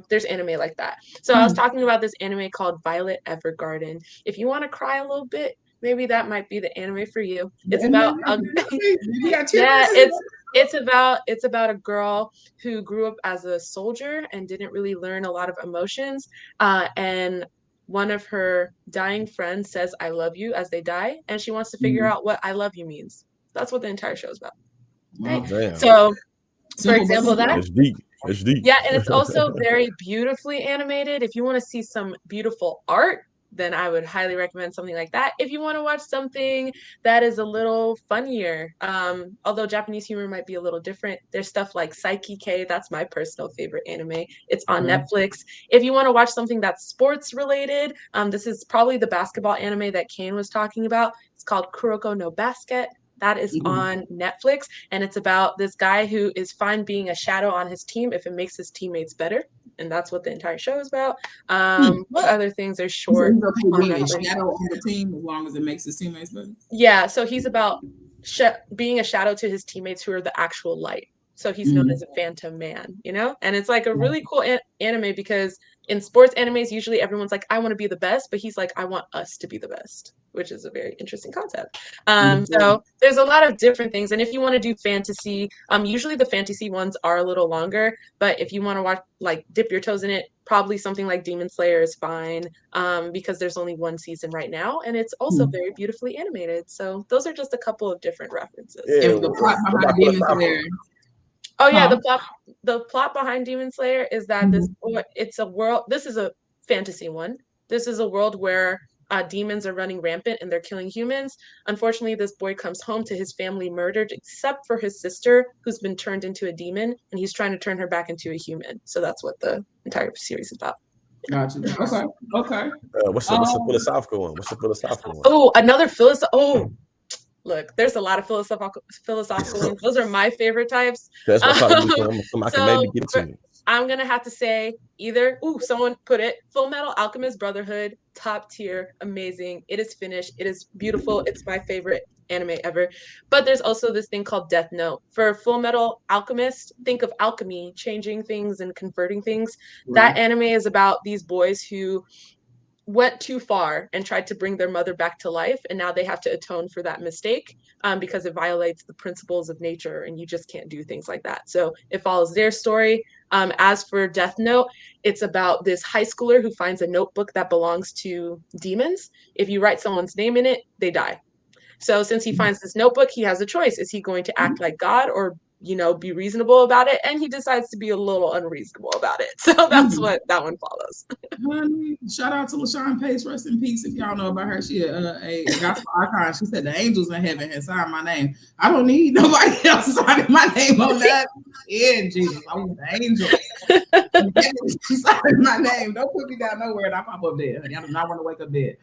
There's anime like that. So I was talking about this anime called Violet Evergarden. If you want to cry a little bit, maybe that might be the anime for you. It's about it's about a girl who grew up as a soldier and didn't really learn a lot of emotions, and one of her dying friends says I love you as they die, and she wants to figure out what I love you means. That's what the entire show is about. Right? So for example, that's deep. It's deep. Yeah, and it's also very beautifully animated. If you want to see some beautiful art, then I would highly recommend something like that. If you want to watch something that is a little funnier, although Japanese humor might be a little different, there's stuff like Psyche K. That's my personal favorite anime. It's on Netflix. If you want to watch something that's sports related, this is probably the basketball anime that Kane was talking about. It's called Kuroko no Basket. That is on Netflix, and it's about this guy who is fine being a shadow on his team if it makes his teammates better, and that's what the entire show is about. What other things are short? Being a shadow on the team as long as it makes his teammates better. Yeah, so he's about being a shadow to his teammates who are the actual light. So he's known as a phantom man, you know? And it's like a really cool anime because in sports animes, usually everyone's like, I want to be the best, but he's like, I want us to be the best, which is a very interesting concept. So there's a lot of different things. And if you want to do fantasy, usually the fantasy ones are a little longer, but if you want to watch, like dip your toes in it, probably something like Demon Slayer is fine, because there's only one season right now, and it's also very beautifully animated. So those are just a couple of different references. Yeah, the plot behind Demon Slayer. Oh yeah, the plot behind Demon Slayer is that this is a fantasy one. This is a world where demons are running rampant and they're killing humans. Unfortunately, this boy comes home to his family murdered, except for his sister, who's been turned into a demon, and he's trying to turn her back into a human. So that's what the entire series is about. Gotcha. Okay. What's the philosophical one? Oh, another philosophical. Look, there's a lot of philosophical ones. Those are my favorite types. That's what I can maybe get to me. I'm gonna have to say either. Someone put it. Full Metal Alchemist Brotherhood, top tier, amazing. It is finished. It is beautiful. It's my favorite anime ever. But there's also this thing called Death Note. For Full Metal Alchemist, think of alchemy, changing things and converting things. That anime is about these boys who went too far and tried to bring their mother back to life, and now they have to atone for that mistake, because it violates the principles of nature, and you just can't do things like that. So it follows their story. As for Death Note, it's about this high schooler who finds a notebook that belongs to demons. If you write someone's name in it, they die. So since he finds this notebook, he has a choice. Is he going to act like God or be reasonable about it? And he decides to be a little unreasonable about it. So that's what that one follows. Shout out to LaShawn Pace, rest in peace. If y'all know about her, she a gospel icon. She said the angels in heaven had signed my name. I don't need nobody else signing my name on that. Yeah, Jesus, I want the angels. Signing my name. Don't put me down nowhere and I pop up dead. Y'all do not want to wake up dead.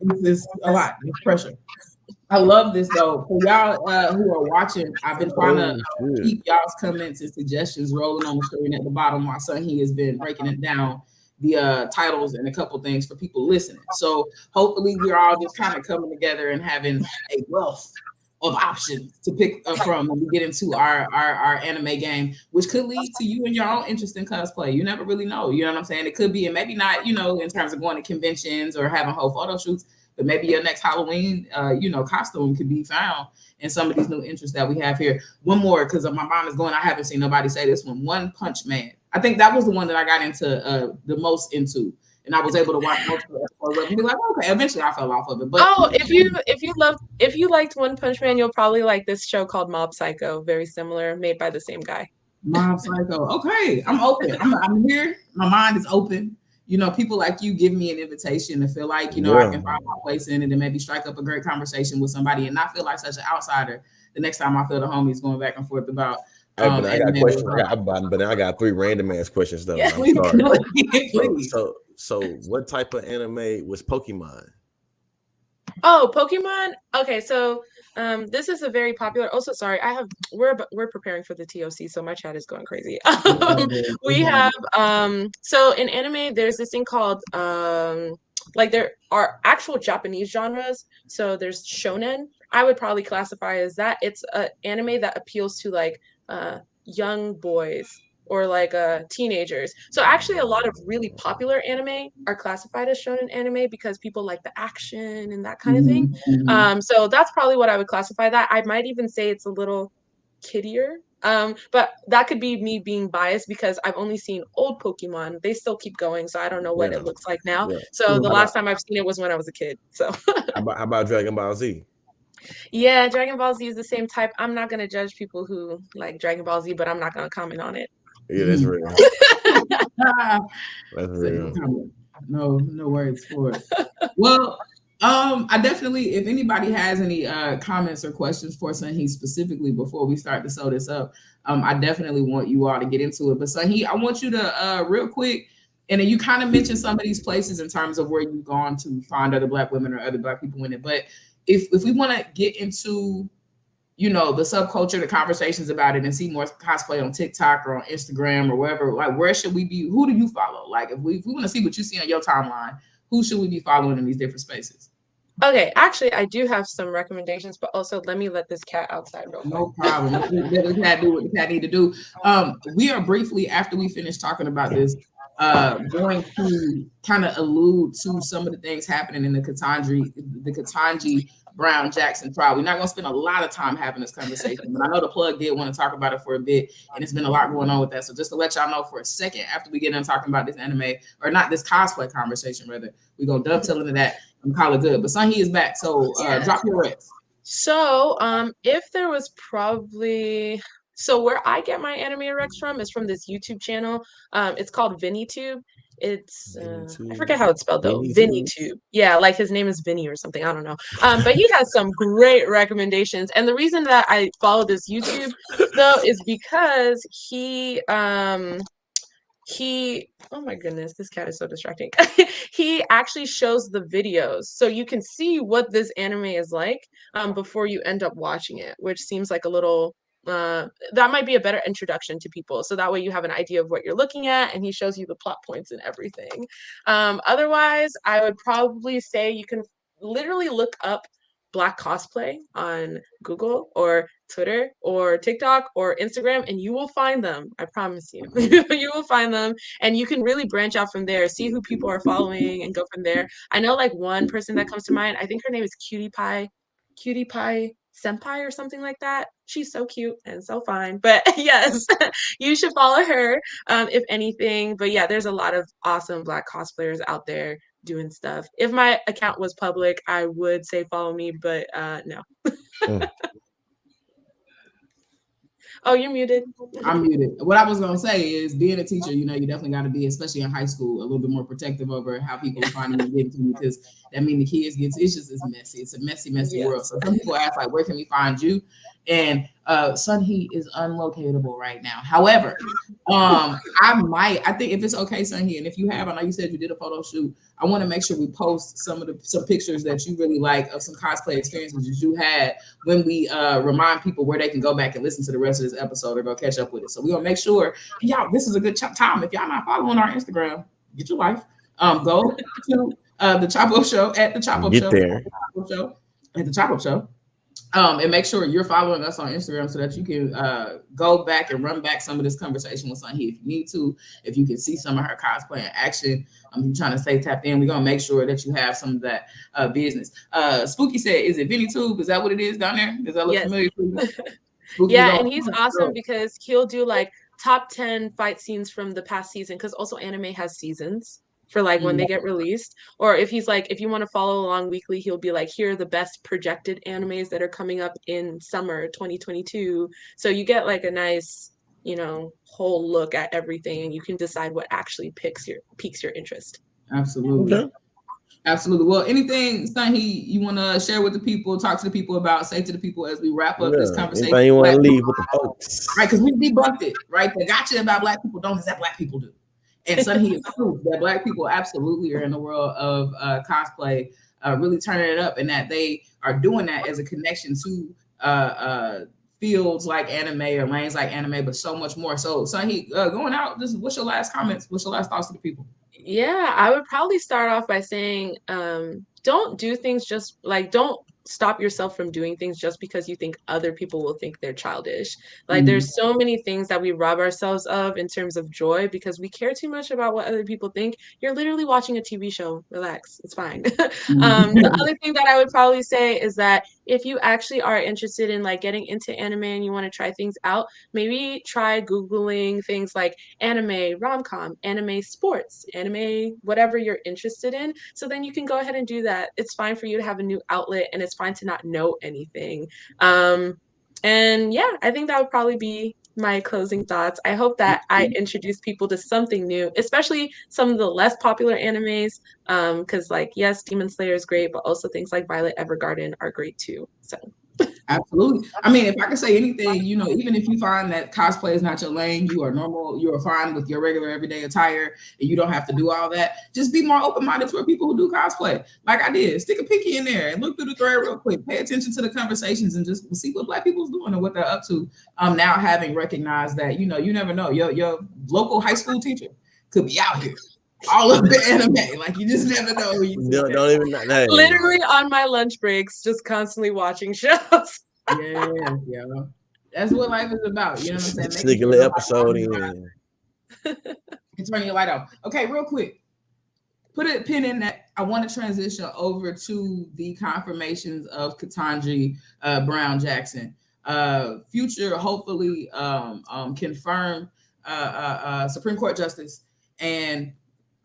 It's a lot. It's pressure. I love this though. For y'all who are watching, I've been trying to keep y'all's comments and suggestions rolling on the screen at the bottom. My son, he has been breaking it down, the titles and a couple things for people listening. So hopefully we're all just kind of coming together and having a wealth of options to pick from when we get into our anime game, which could lead to you and your own interest in cosplay. You never really know. You know what I'm saying? It could be, and maybe not, in terms of going to conventions or having whole photo shoots. but maybe your next Halloween, costume could be found in some of these new interests that we have here. One more, because my mind is going, I haven't seen nobody say this one. One Punch Man. I think that was the one that I got into the most into. And I was able to watch multiple episodes and be like, okay, eventually I fell off of it. But if you liked One Punch Man, you'll probably like this show called Mob Psycho, very similar, made by the same guy. Mob Psycho. Okay, I'm open. I'm here. My mind is open. People like you give me an invitation to feel like, I can find my place in it and maybe strike up a great conversation with somebody and not feel like such an outsider the next time I feel the homies going back and forth about. But I got questions. But I got 3 random ass questions though. Yeah, I'm sorry. please. So what type of anime was Pokemon? Oh, Pokemon. Okay, so this is a very popular. Also, sorry, we're preparing for the TOC, so my chat is going crazy. We have so in anime, there's this thing called like there are actual Japanese genres. So there's shonen. I would probably classify as that. It's an anime that appeals to like young boys or like teenagers. So actually a lot of really popular anime are classified as shonen anime because people like the action and that kind of thing. So that's probably what I would classify that. I might even say it's a little kiddier. But that could be me being biased because I've only seen old Pokemon. They still keep going, so I don't know what it looks like now. Yeah. So the last time I've seen it was when I was a kid. So how about Dragon Ball Z? Yeah, Dragon Ball Z is the same type. I'm not gonna judge people who like Dragon Ball Z, but I'm not gonna comment on it. Yeah, that's real. That's real. No words for it. Well, I definitely, if anybody has any comments or questions for Sunhee specifically before we start to sew this up, I definitely want you all to get into it. But Sunhee, I want you to real quick, and then you kind of mentioned some of these places in terms of where you've gone to find other Black women or other Black people in it. But if we want to get into the subculture, the conversations about it, and see more cosplay on TikTok or on Instagram or wherever, like where should we be? Who do you follow? Like if we want to see what you see on your timeline, who should we be following in these different spaces? Okay, actually, I do have some recommendations, but also let me let this cat outside real quick. No problem. Let the cat do what the cat need to do. We are briefly, after we finish talking about this, going to kind of allude to some of the things happening in the Ketanji Brown Jackson trial. We're not going to spend a lot of time having this conversation, but I know the plug did want to talk about it for a bit, and it's been a lot going on with that. So just to let y'all know for a second, after we get into talking about this anime, or not this cosplay conversation, rather, we're going to dovetail into that and call it good. But Sunhee is back, so drop your recs. So if there was probably... So where I get my anime recs from is from this YouTube channel. It's called VinnyTube. It's I forget how it's spelled though. VinnyTube. Yeah, like his name is Vinny or something. I don't know. But he has some great recommendations. And the reason that I follow this YouTube though is because he oh my goodness, this cat is so distracting. He actually shows the videos so you can see what this anime is like before you end up watching it, which seems like a little that might be a better introduction to people, so that way you have an idea of what you're looking at, and he shows you the plot points and everything. Otherwise, I would probably say you can literally look up Black cosplay on Google or Twitter or TikTok or Instagram, and you will find them. I promise you. You will find them, and you can really branch out from there, see who people are following, and go from there. I know like one person that comes to mind, I think her name is Cutie Pie Senpai or something like that. She's so cute and so fine. But yes, you should follow her if anything. But yeah, there's a lot of awesome Black cosplayers out there doing stuff. If my account was public, I would say follow me, but no. Oh, you're muted. I'm muted. What I was gonna say is, being a teacher, you definitely got to be, especially in high school, a little bit more protective over how people are finding and getting to you, because that means the kids it's messy. It's a messy world. So some people ask like, where can we find you? And Sunhee is unlocatable right now. However, I think if it's okay, Sunhee, and if you have, I know you said you did a photo shoot, I want to make sure we post some pictures that you really like of some cosplay experiences that you had, when we remind people where they can go back and listen to the rest of this episode or go catch up with it. So we're gonna make sure, y'all, this is a good time. If y'all not following our Instagram, get your life. Go to the Chop Up Show at the Chop Up Show. Get there. At the Chop Up Show. And make sure you're following us on Instagram so that you can go back and run back some of this conversation with Sunhee if you need to. If you can see some of her cosplay in action, I'm trying to stay tapped in. We're gonna make sure that you have some of that business. Spooky said, "Is it VinnyTube? Is that what it is down there? Does that look familiar to you?" Yeah, and he's awesome because he'll do like top 10 fight scenes from the past season, because also anime has seasons for like when they get released. Or if he's like, if you want to follow along weekly, he'll be like, here are the best projected animes that are coming up in summer 2022. So you get like a nice, you know, whole look at everything, and you can decide what actually piques your interest. Absolutely. Okay. Absolutely. Well, anything, Sunhee, you want to share with the people, talk to the people about, say to the people as we wrap up this conversation? Anything you want to leave with the folks? Right, because we debunked it, right? The gotcha about Black people don't is that Black people do. And Sunhee is proof that Black people absolutely are in the world of cosplay, really turning it up, and that they are doing that as a connection to fields like anime or lanes like anime, but so much more. So Sunhee, going out, just what's your last comments? What's your last thoughts to the people? Yeah, I would probably start off by saying, don't do things just like, don't stop yourself from doing things just because you think other people will think they're childish. Like there's so many things that we rob ourselves of in terms of joy because we care too much about what other people think. You're literally watching a TV show. Relax. It's fine. The other thing that I would probably say is that if you actually are interested in like getting into anime and you want to try things out, maybe try Googling things like anime rom-com, anime sports, anime whatever you're interested in. So then you can go ahead and do that. It's fine for you to have a new outlet, and it's fine to not know anything. And yeah, I think that would probably be my closing thoughts. I hope that I introduce people to something new, especially some of the less popular animes. Because like, yes, Demon Slayer is great, but also things like Violet Evergarden are great too. So absolutely. I mean, if I could say anything, you know, even if you find that cosplay is not your lane, you are normal, you are fine with your regular everyday attire, and you don't have to do all that. Just be more open-minded toward people who do cosplay. Like I did, stick a pinky in there and look through the thread real quick. Pay attention to the conversations and just see what Black people's doing and what they're up to. Now having recognized that, you know, you never know. Your local high school teacher could be out here. All of the anime, like you just never know. Don't even know. Literally on my lunch breaks, just constantly watching shows. Yeah. That's what life is about. You know what I'm saying? Sneak an episode in. And turning your light off. Okay, real quick. Put a pin in that. I want to transition over to the confirmations of Ketanji Brown Jackson. Future, hopefully, confirmed Supreme Court Justice. And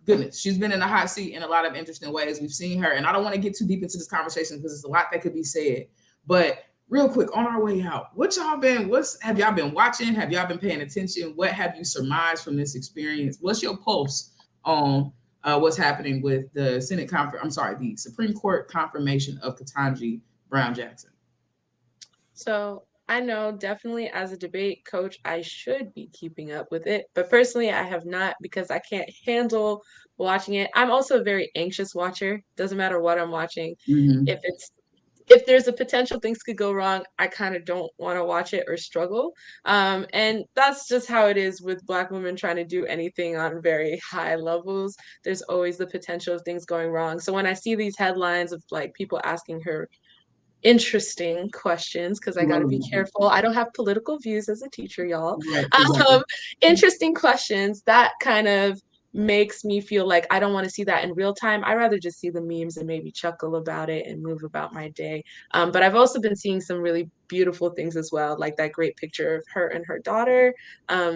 goodness, she's been in a hot seat in a lot of interesting ways. We've seen her, and I don't want to get too deep into this conversation because there's a lot that could be said. But real quick, on our way out, have y'all been watching? Have y'all been paying attention? What have you surmised from this experience? What's your pulse on what's happening with the the Supreme Court confirmation of Ketanji Brown Jackson? So I know definitely as a debate coach, I should be keeping up with it. But personally, I have not because I can't handle watching it. I'm also a very anxious watcher. Doesn't matter what I'm watching. If there's a potential things could go wrong, I kind of don't want to watch it or struggle. And that's just how it is with Black women trying to do anything on very high levels. There's always the potential of things going wrong. So when I see these headlines of like people asking her interesting questions, because I got to be careful. I don't have political views as a teacher, y'all. Right, exactly. Interesting questions, that kind of makes me feel like I don't want to see that in real time. I rather just see the memes and maybe chuckle about it and move about my day. But I've also been seeing some really beautiful things as well, like that great picture of her and her daughter.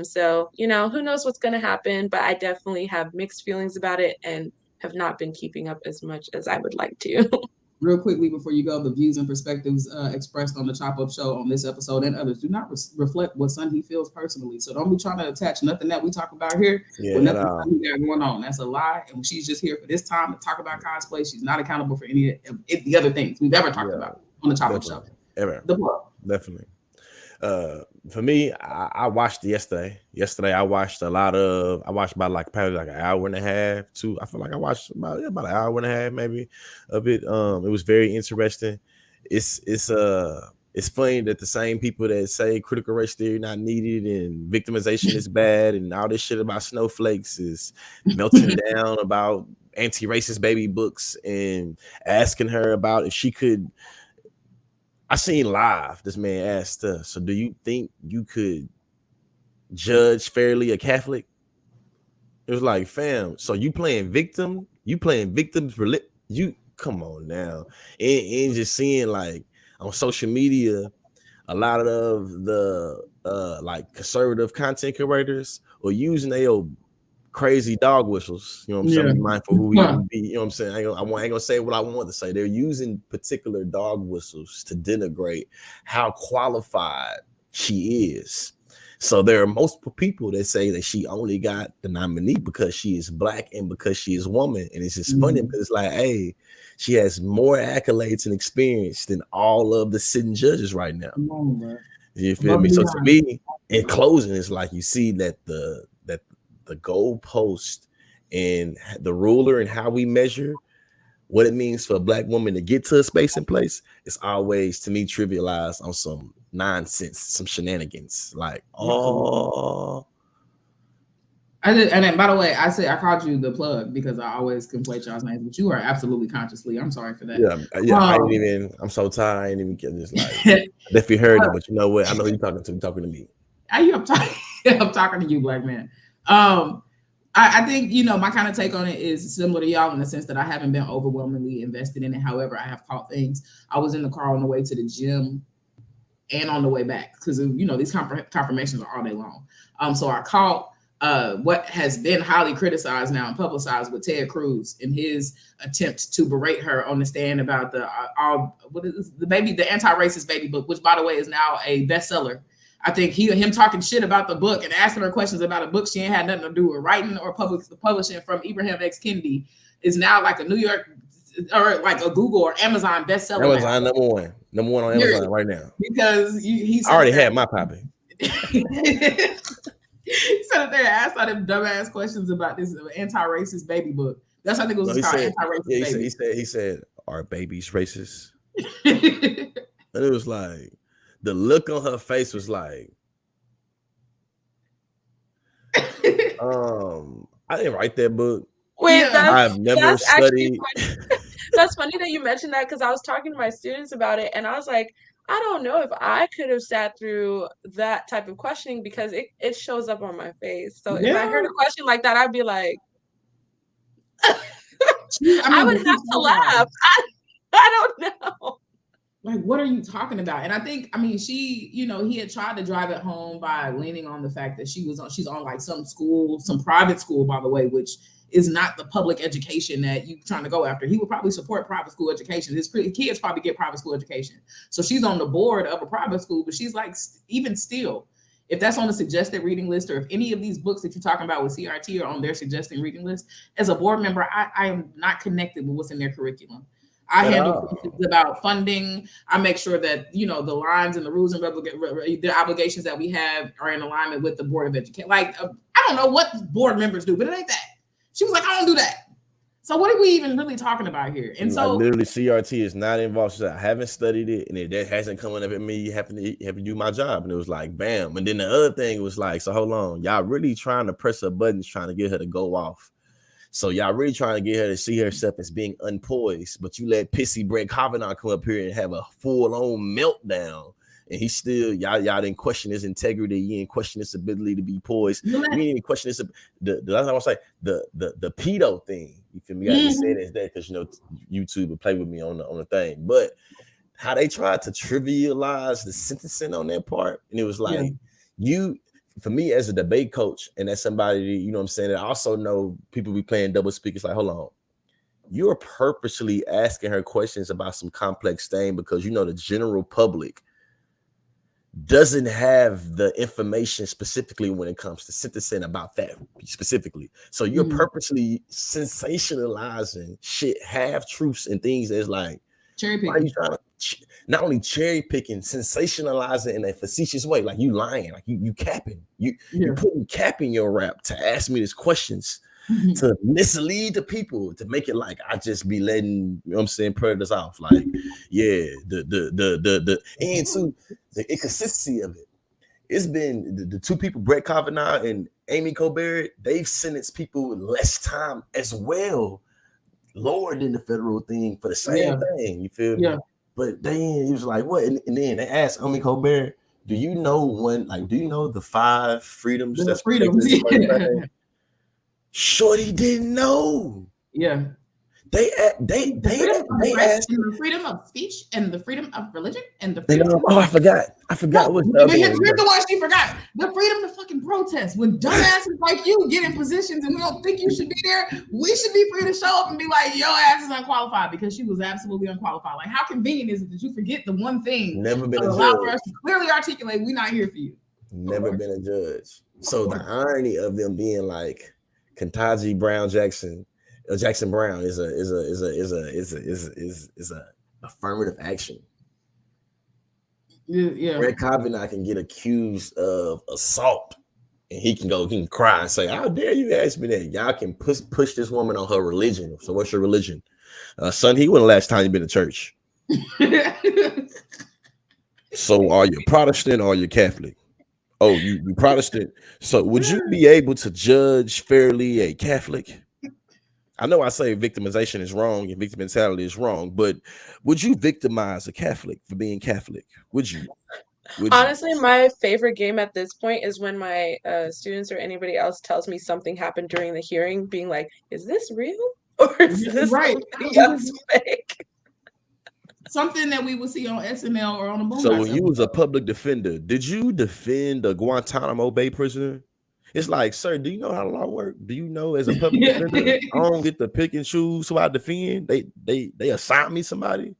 So, you know, who knows what's going to happen, but I definitely have mixed feelings about it and have not been keeping up as much as I would like to. Real quickly before you go, the views and perspectives expressed on the Chop Up Show on this episode and others do not reflect what Sunhee feels personally. So don't be trying to attach nothing that we talk about here with nothing Sunhee got going on. That's a lie. And she's just here for this time to talk about cosplay. She's not accountable for any of the other things we've ever talked about on the Chop Up Show. Ever. Definitely. For me, I watched yesterday. I watched about probably an hour and a half. I feel like I watched about an hour and a half, maybe a bit. It was very interesting. It's funny that the same people that say critical race theory not needed and victimization is bad and all this shit about snowflakes is melting down about anti-racist baby books and asking her about if she could I seen live. This man asked us, so do you think you could judge fairly a Catholic? It was like, fam, so you playing victim? You playing victims? You come on now. And just seeing like on social media, a lot of the like conservative content creators are using their old crazy dog whistles. You know what I'm saying? Be mindful who we be. You know what I'm saying? I ain't gonna say what I want to say. They're using particular dog whistles to denigrate how qualified she is. So there are multiple people that say that she only got the nominee because she is black and because she is woman. And it's just funny because it's like, hey, she has more accolades and experience than all of the sitting judges right now. You feel me? So to me, in closing, it's like you see that the goalpost and the ruler and how we measure what it means for a black woman to get to a space and place is always, to me, trivialized on some nonsense, some shenanigans. Like, oh. And then, by the way, I called you the plug because I always conflate y'all's names, but you are absolutely consciously. I'm sorry for that. Yeah. I ain't even. I'm so tired. I ain't even getting this. Like, I definitely heard it, but you know what? I know who you're talking to. You're talking to me. I'm talking to you, black man. I think, you know, my kind of take on it is similar to y'all in the sense that I haven't been overwhelmingly invested in it. However, I have caught things. I was in the car on the way to the gym and on the way back because, you know, these confirmations are all day long. So I caught what has been highly criticized now and publicized with Ted Cruz in his attempt to berate her on the stand about the anti-racist baby book, which, by the way, is now a bestseller. I think him talking shit about the book and asking her questions about a book she ain't had nothing to do with writing or publishing from Ibrahim X. Kendi is now like a New York or like a Google or Amazon bestseller. Amazon number one on Amazon right now. Because I already had my copy. He sat there and asked all them dumbass questions about this anti-racist baby book. That's what I think it was called, anti-racist baby. He said, are babies racist? And it was like, the look on her face was like, I didn't write that book. Wait, I've never studied. That's funny that you mentioned that because I was talking to my students about it and I was like, I don't know if I could have sat through that type of questioning because it shows up on my face. So if I heard a question like that, I'd be like, I would have to laugh. I don't know. Like, what are you talking about? And I think, I mean, she, you know, he had tried to drive it home by leaning on the fact that she's on like some private school, by the way, which is not the public education that you're trying to go after. He would probably support private school education. His kids probably get private school education. So she's on the board of a private school, but she's like, even still, if that's on the suggested reading list, or if any of these books that you're talking about with CRT are on their suggested reading list, as a board member, I am not connected with what's in their curriculum. I handle questions about funding. I make sure that, you know, the lines and the rules and the obligations that we have are in alignment with the Board of Education. Like, I don't know what board members do, but it ain't that. She was like, I don't do that. So what are we even really talking about here? And so literally CRT is not involved. She said, I haven't studied it, and that hasn't come up at me. You have to do my job. And it was like, bam. And then the other thing was like, so hold on, y'all really trying to press her buttons, trying to get her to go off. So y'all really trying to get her to see herself as being unpoised, but you let pissy Brett Kavanaugh come up here and have a full-on meltdown, and he still y'all didn't question his integrity. You didn't question his ability to be poised. You didn't question this. The last time I say the pedo thing. You feel me? I didn't say that because, you know, YouTube would play with me on the thing, but how they tried to trivialize the sentencing on that part, and it was like for me as a debate coach and as somebody, you know what I'm saying, that I also know people be playing double speak. It's like, hold on, you're purposely asking her questions about some complex thing because you know the general public doesn't have the information specifically when it comes to sentencing about that specifically. So you're purposely sensationalizing shit, half truths and things that's like cherry picking. Why are you trying to not only cherry picking, sensationalizing in a facetious way, like you lying, like you capping, you putting cap in your rap to ask me these questions to mislead the people, to make it like I just be letting, you know what I'm saying, predators off. Like, yeah, the and too, the inconsistency of it. It's been the two people, Brett Kavanaugh and Amy Colbert, they've sentenced people with less time as well, lower than the federal thing for the same thing. You feel me? But then he was like, what? And then they asked Amy Colbert, do you know the 5 freedoms? The freedoms. Yeah. Shorty didn't know. Yeah. They asked the freedom of speech and the freedom of religion and the freedom. I forgot what the other one. Here's the one she forgot: the freedom to fucking protest. When dumbasses like you get in positions and we don't think you should be there, we should be free to show up and be like, "Your ass is unqualified," because she was absolutely unqualified. Like, how convenient is it that you forget the one thing? Never been a allow judge. for us to clearly articulate, we're not here for you. Never been a judge. So the irony of them being like Ketanji Brown Jackson. Jackson Brown is a affirmative action. Yeah. Brett Kavanaugh can get accused of assault, and he can cry and say, "How dare you ask me that?" Y'all can push this woman on her religion. So what's your religion, son? When the last time you been to church? So are you Protestant or are you Catholic? Oh, you Protestant. So would you be able to judge fairly a Catholic? I know I say victimization is wrong and victim mentality is wrong, but would you victimize a Catholic for being Catholic? Would you? Honestly, my favorite game at this point is when my students or anybody else tells me something happened during the hearing, being like, "Is this real or is this something that's fake?" Something that we would see on SNL or on a boom. So when you was a public defender, did you defend a Guantanamo Bay prisoner? It's like, sir, do you know how the law works? Do you know as a public defender, I don't get to pick and choose who I defend? They assign me somebody.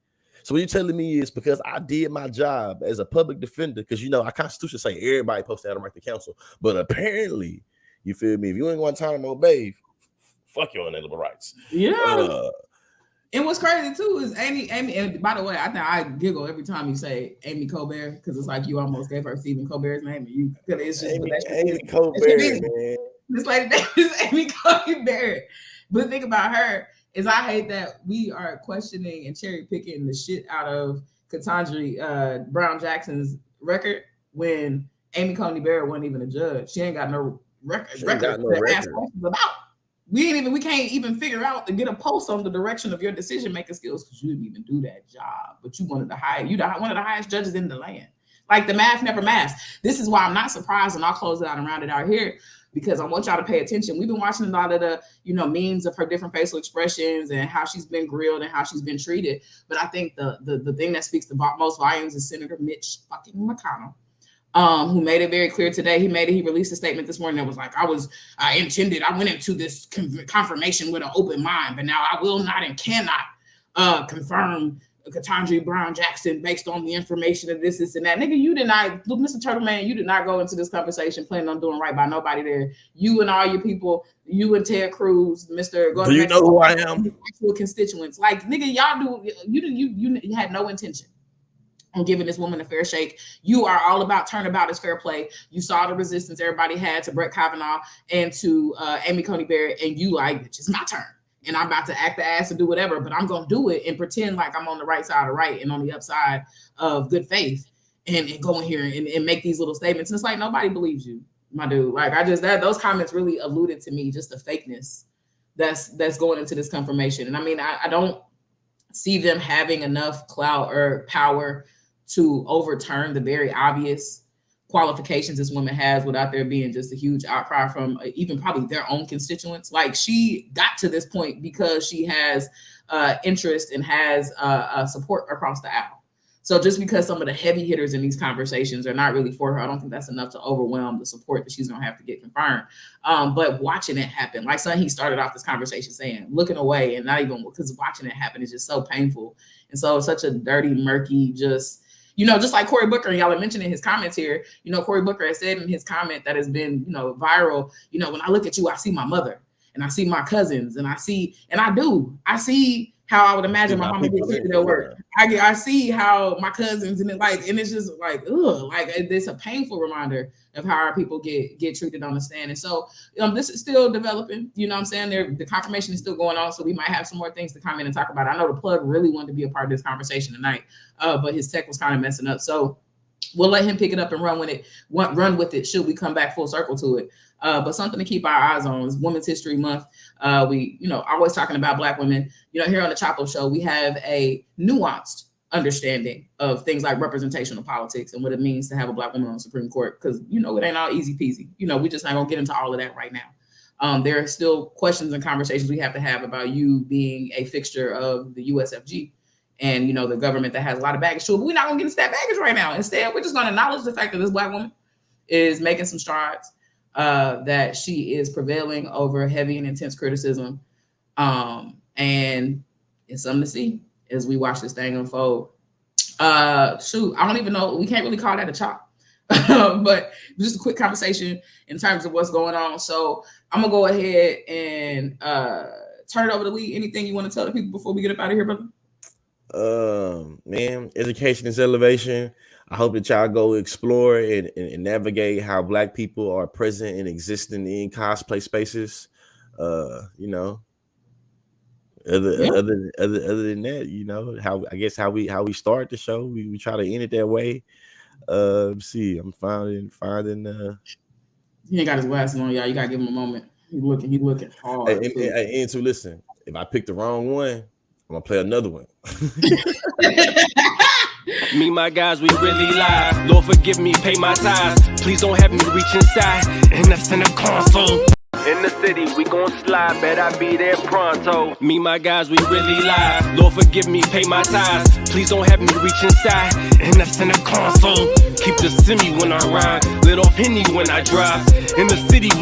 So what you're telling me is because I did my job as a public defender, because our Constitution say everybody supposed to have a right to counsel, but apparently, you feel me? If you ain't Guantanamo Bay, fuck your unalienable rights. Yeah. And what's crazy too is Amy. And by the way, I think I giggle every time you say Amy Colbert, because it's like you almost gave her Stephen Colbert's name, and you because it's just Amy Colbert, man. This lady name is Amy Colbert. But the thing about her is I hate that we are questioning and cherry picking the shit out of Ketanji Brown Jackson's record when Amy Coney Barrett wasn't even a judge. She ain't got no record to ask questions about. We can't even figure out to get a post on the direction of your decision making skills because you didn't even do that job. But you wanted to hire one of the highest judges in the land. Like the math never maths. This is why I'm not surprised, and I'll close it out and round it out here because I want y'all to pay attention. We've been watching a lot of the memes of her different facial expressions and how she's been grilled and how she's been treated. But I think the thing that speaks the most volumes is Senator Mitch fucking McConnell. Who made it very clear today. He released a statement this morning that was like, I went into this confirmation with an open mind, but now I will not and cannot confirm Ketanji Brown Jackson based on the information of this and that. Nigga, you did not, Mr. Turtleman, you did not go into this conversation planning on doing right by nobody there. You and all your people, you and Ted Cruz, Mr. Do you know who I am? Actual constituents. Like, nigga, y'all you had no intention on giving this woman a fair shake. You are all about turnabout is fair play. You saw the resistance everybody had to Brett Kavanaugh and to Amy Coney Barrett, and you like, it's my turn. And I'm about to act the ass and do whatever, but I'm going to do it and pretend like I'm on the right side of right and on the upside of good faith and go in here and make these little statements. And it's like, nobody believes you, my dude. Like, those comments really alluded to me, just the fakeness that's going into this confirmation. And I mean, I don't see them having enough clout or power to overturn the very obvious qualifications this woman has without there being just a huge outcry from even probably their own constituents. Like, she got to this point because she has interest and has support across the aisle. So just because some of the heavy hitters in these conversations are not really for her, I don't think that's enough to overwhelm the support that she's going to have to get confirmed. But watching it happen, like he started off this conversation saying, looking away, and not even because watching it happen is just so painful. And so it's such a dirty, murky, just like Cory Booker, and y'all are mentioning his comments here. Cory Booker has said in his comment that has been, viral, when I look at you, I see my mother and I see my cousins and I see how I would imagine my mama gets treated at work. I see how my cousins and it's just like, ugh, like it's a painful reminder of how our people get treated on the stand. And so this is still developing, what I'm saying? The confirmation is still going on. So we might have some more things to come in and talk about. I know the plug really wanted to be a part of this conversation tonight, but his tech was kind of messing up. So we'll let him pick it up and run with it should we come back full circle to it. But something to keep our eyes on is Women's History Month. We, always talking about Black women. Here on the Chapo Show, we have a nuanced understanding of things like representational politics and what it means to have a Black woman on the Supreme Court, because it ain't all easy peasy. We just not gonna get into all of that right now. There are still questions and conversations we have to have about you being a fixture of the USFG and the government that has a lot of baggage to it. But we're not gonna get into that baggage right now. Instead, we're just gonna acknowledge the fact that this Black woman is making some strides, that she is prevailing over heavy and intense criticism, and it's something to see as we watch this thing unfold. I don't even know. We can't really call that a chop, but just a quick conversation in terms of what's going on. So I'm gonna go ahead and turn it over to Lee. Anything you want to tell the people before we get up out of here, brother? Man, education is elevation. I hope that y'all go explore and navigate how Black people are present and existing in cosplay spaces. Other than that, how we start the show, we try to end it that way. See, I'm finding. He ain't got his glasses on, y'all. You gotta give him a moment. He's looking hard. And so listen, if I pick the wrong one, I'm gonna play another one. Me, my guys, we really live. Lord, forgive me, pay my tithes. Please don't have me reach inside, and that's in the console. In the city, we gon' slide, bet I be there pronto. Me, my guys, we really live. Lord, forgive me, pay my tithes. Please don't have me reach inside, and that's in the console. Keep the semi when I ride, lit off Henny when I drive. In the city,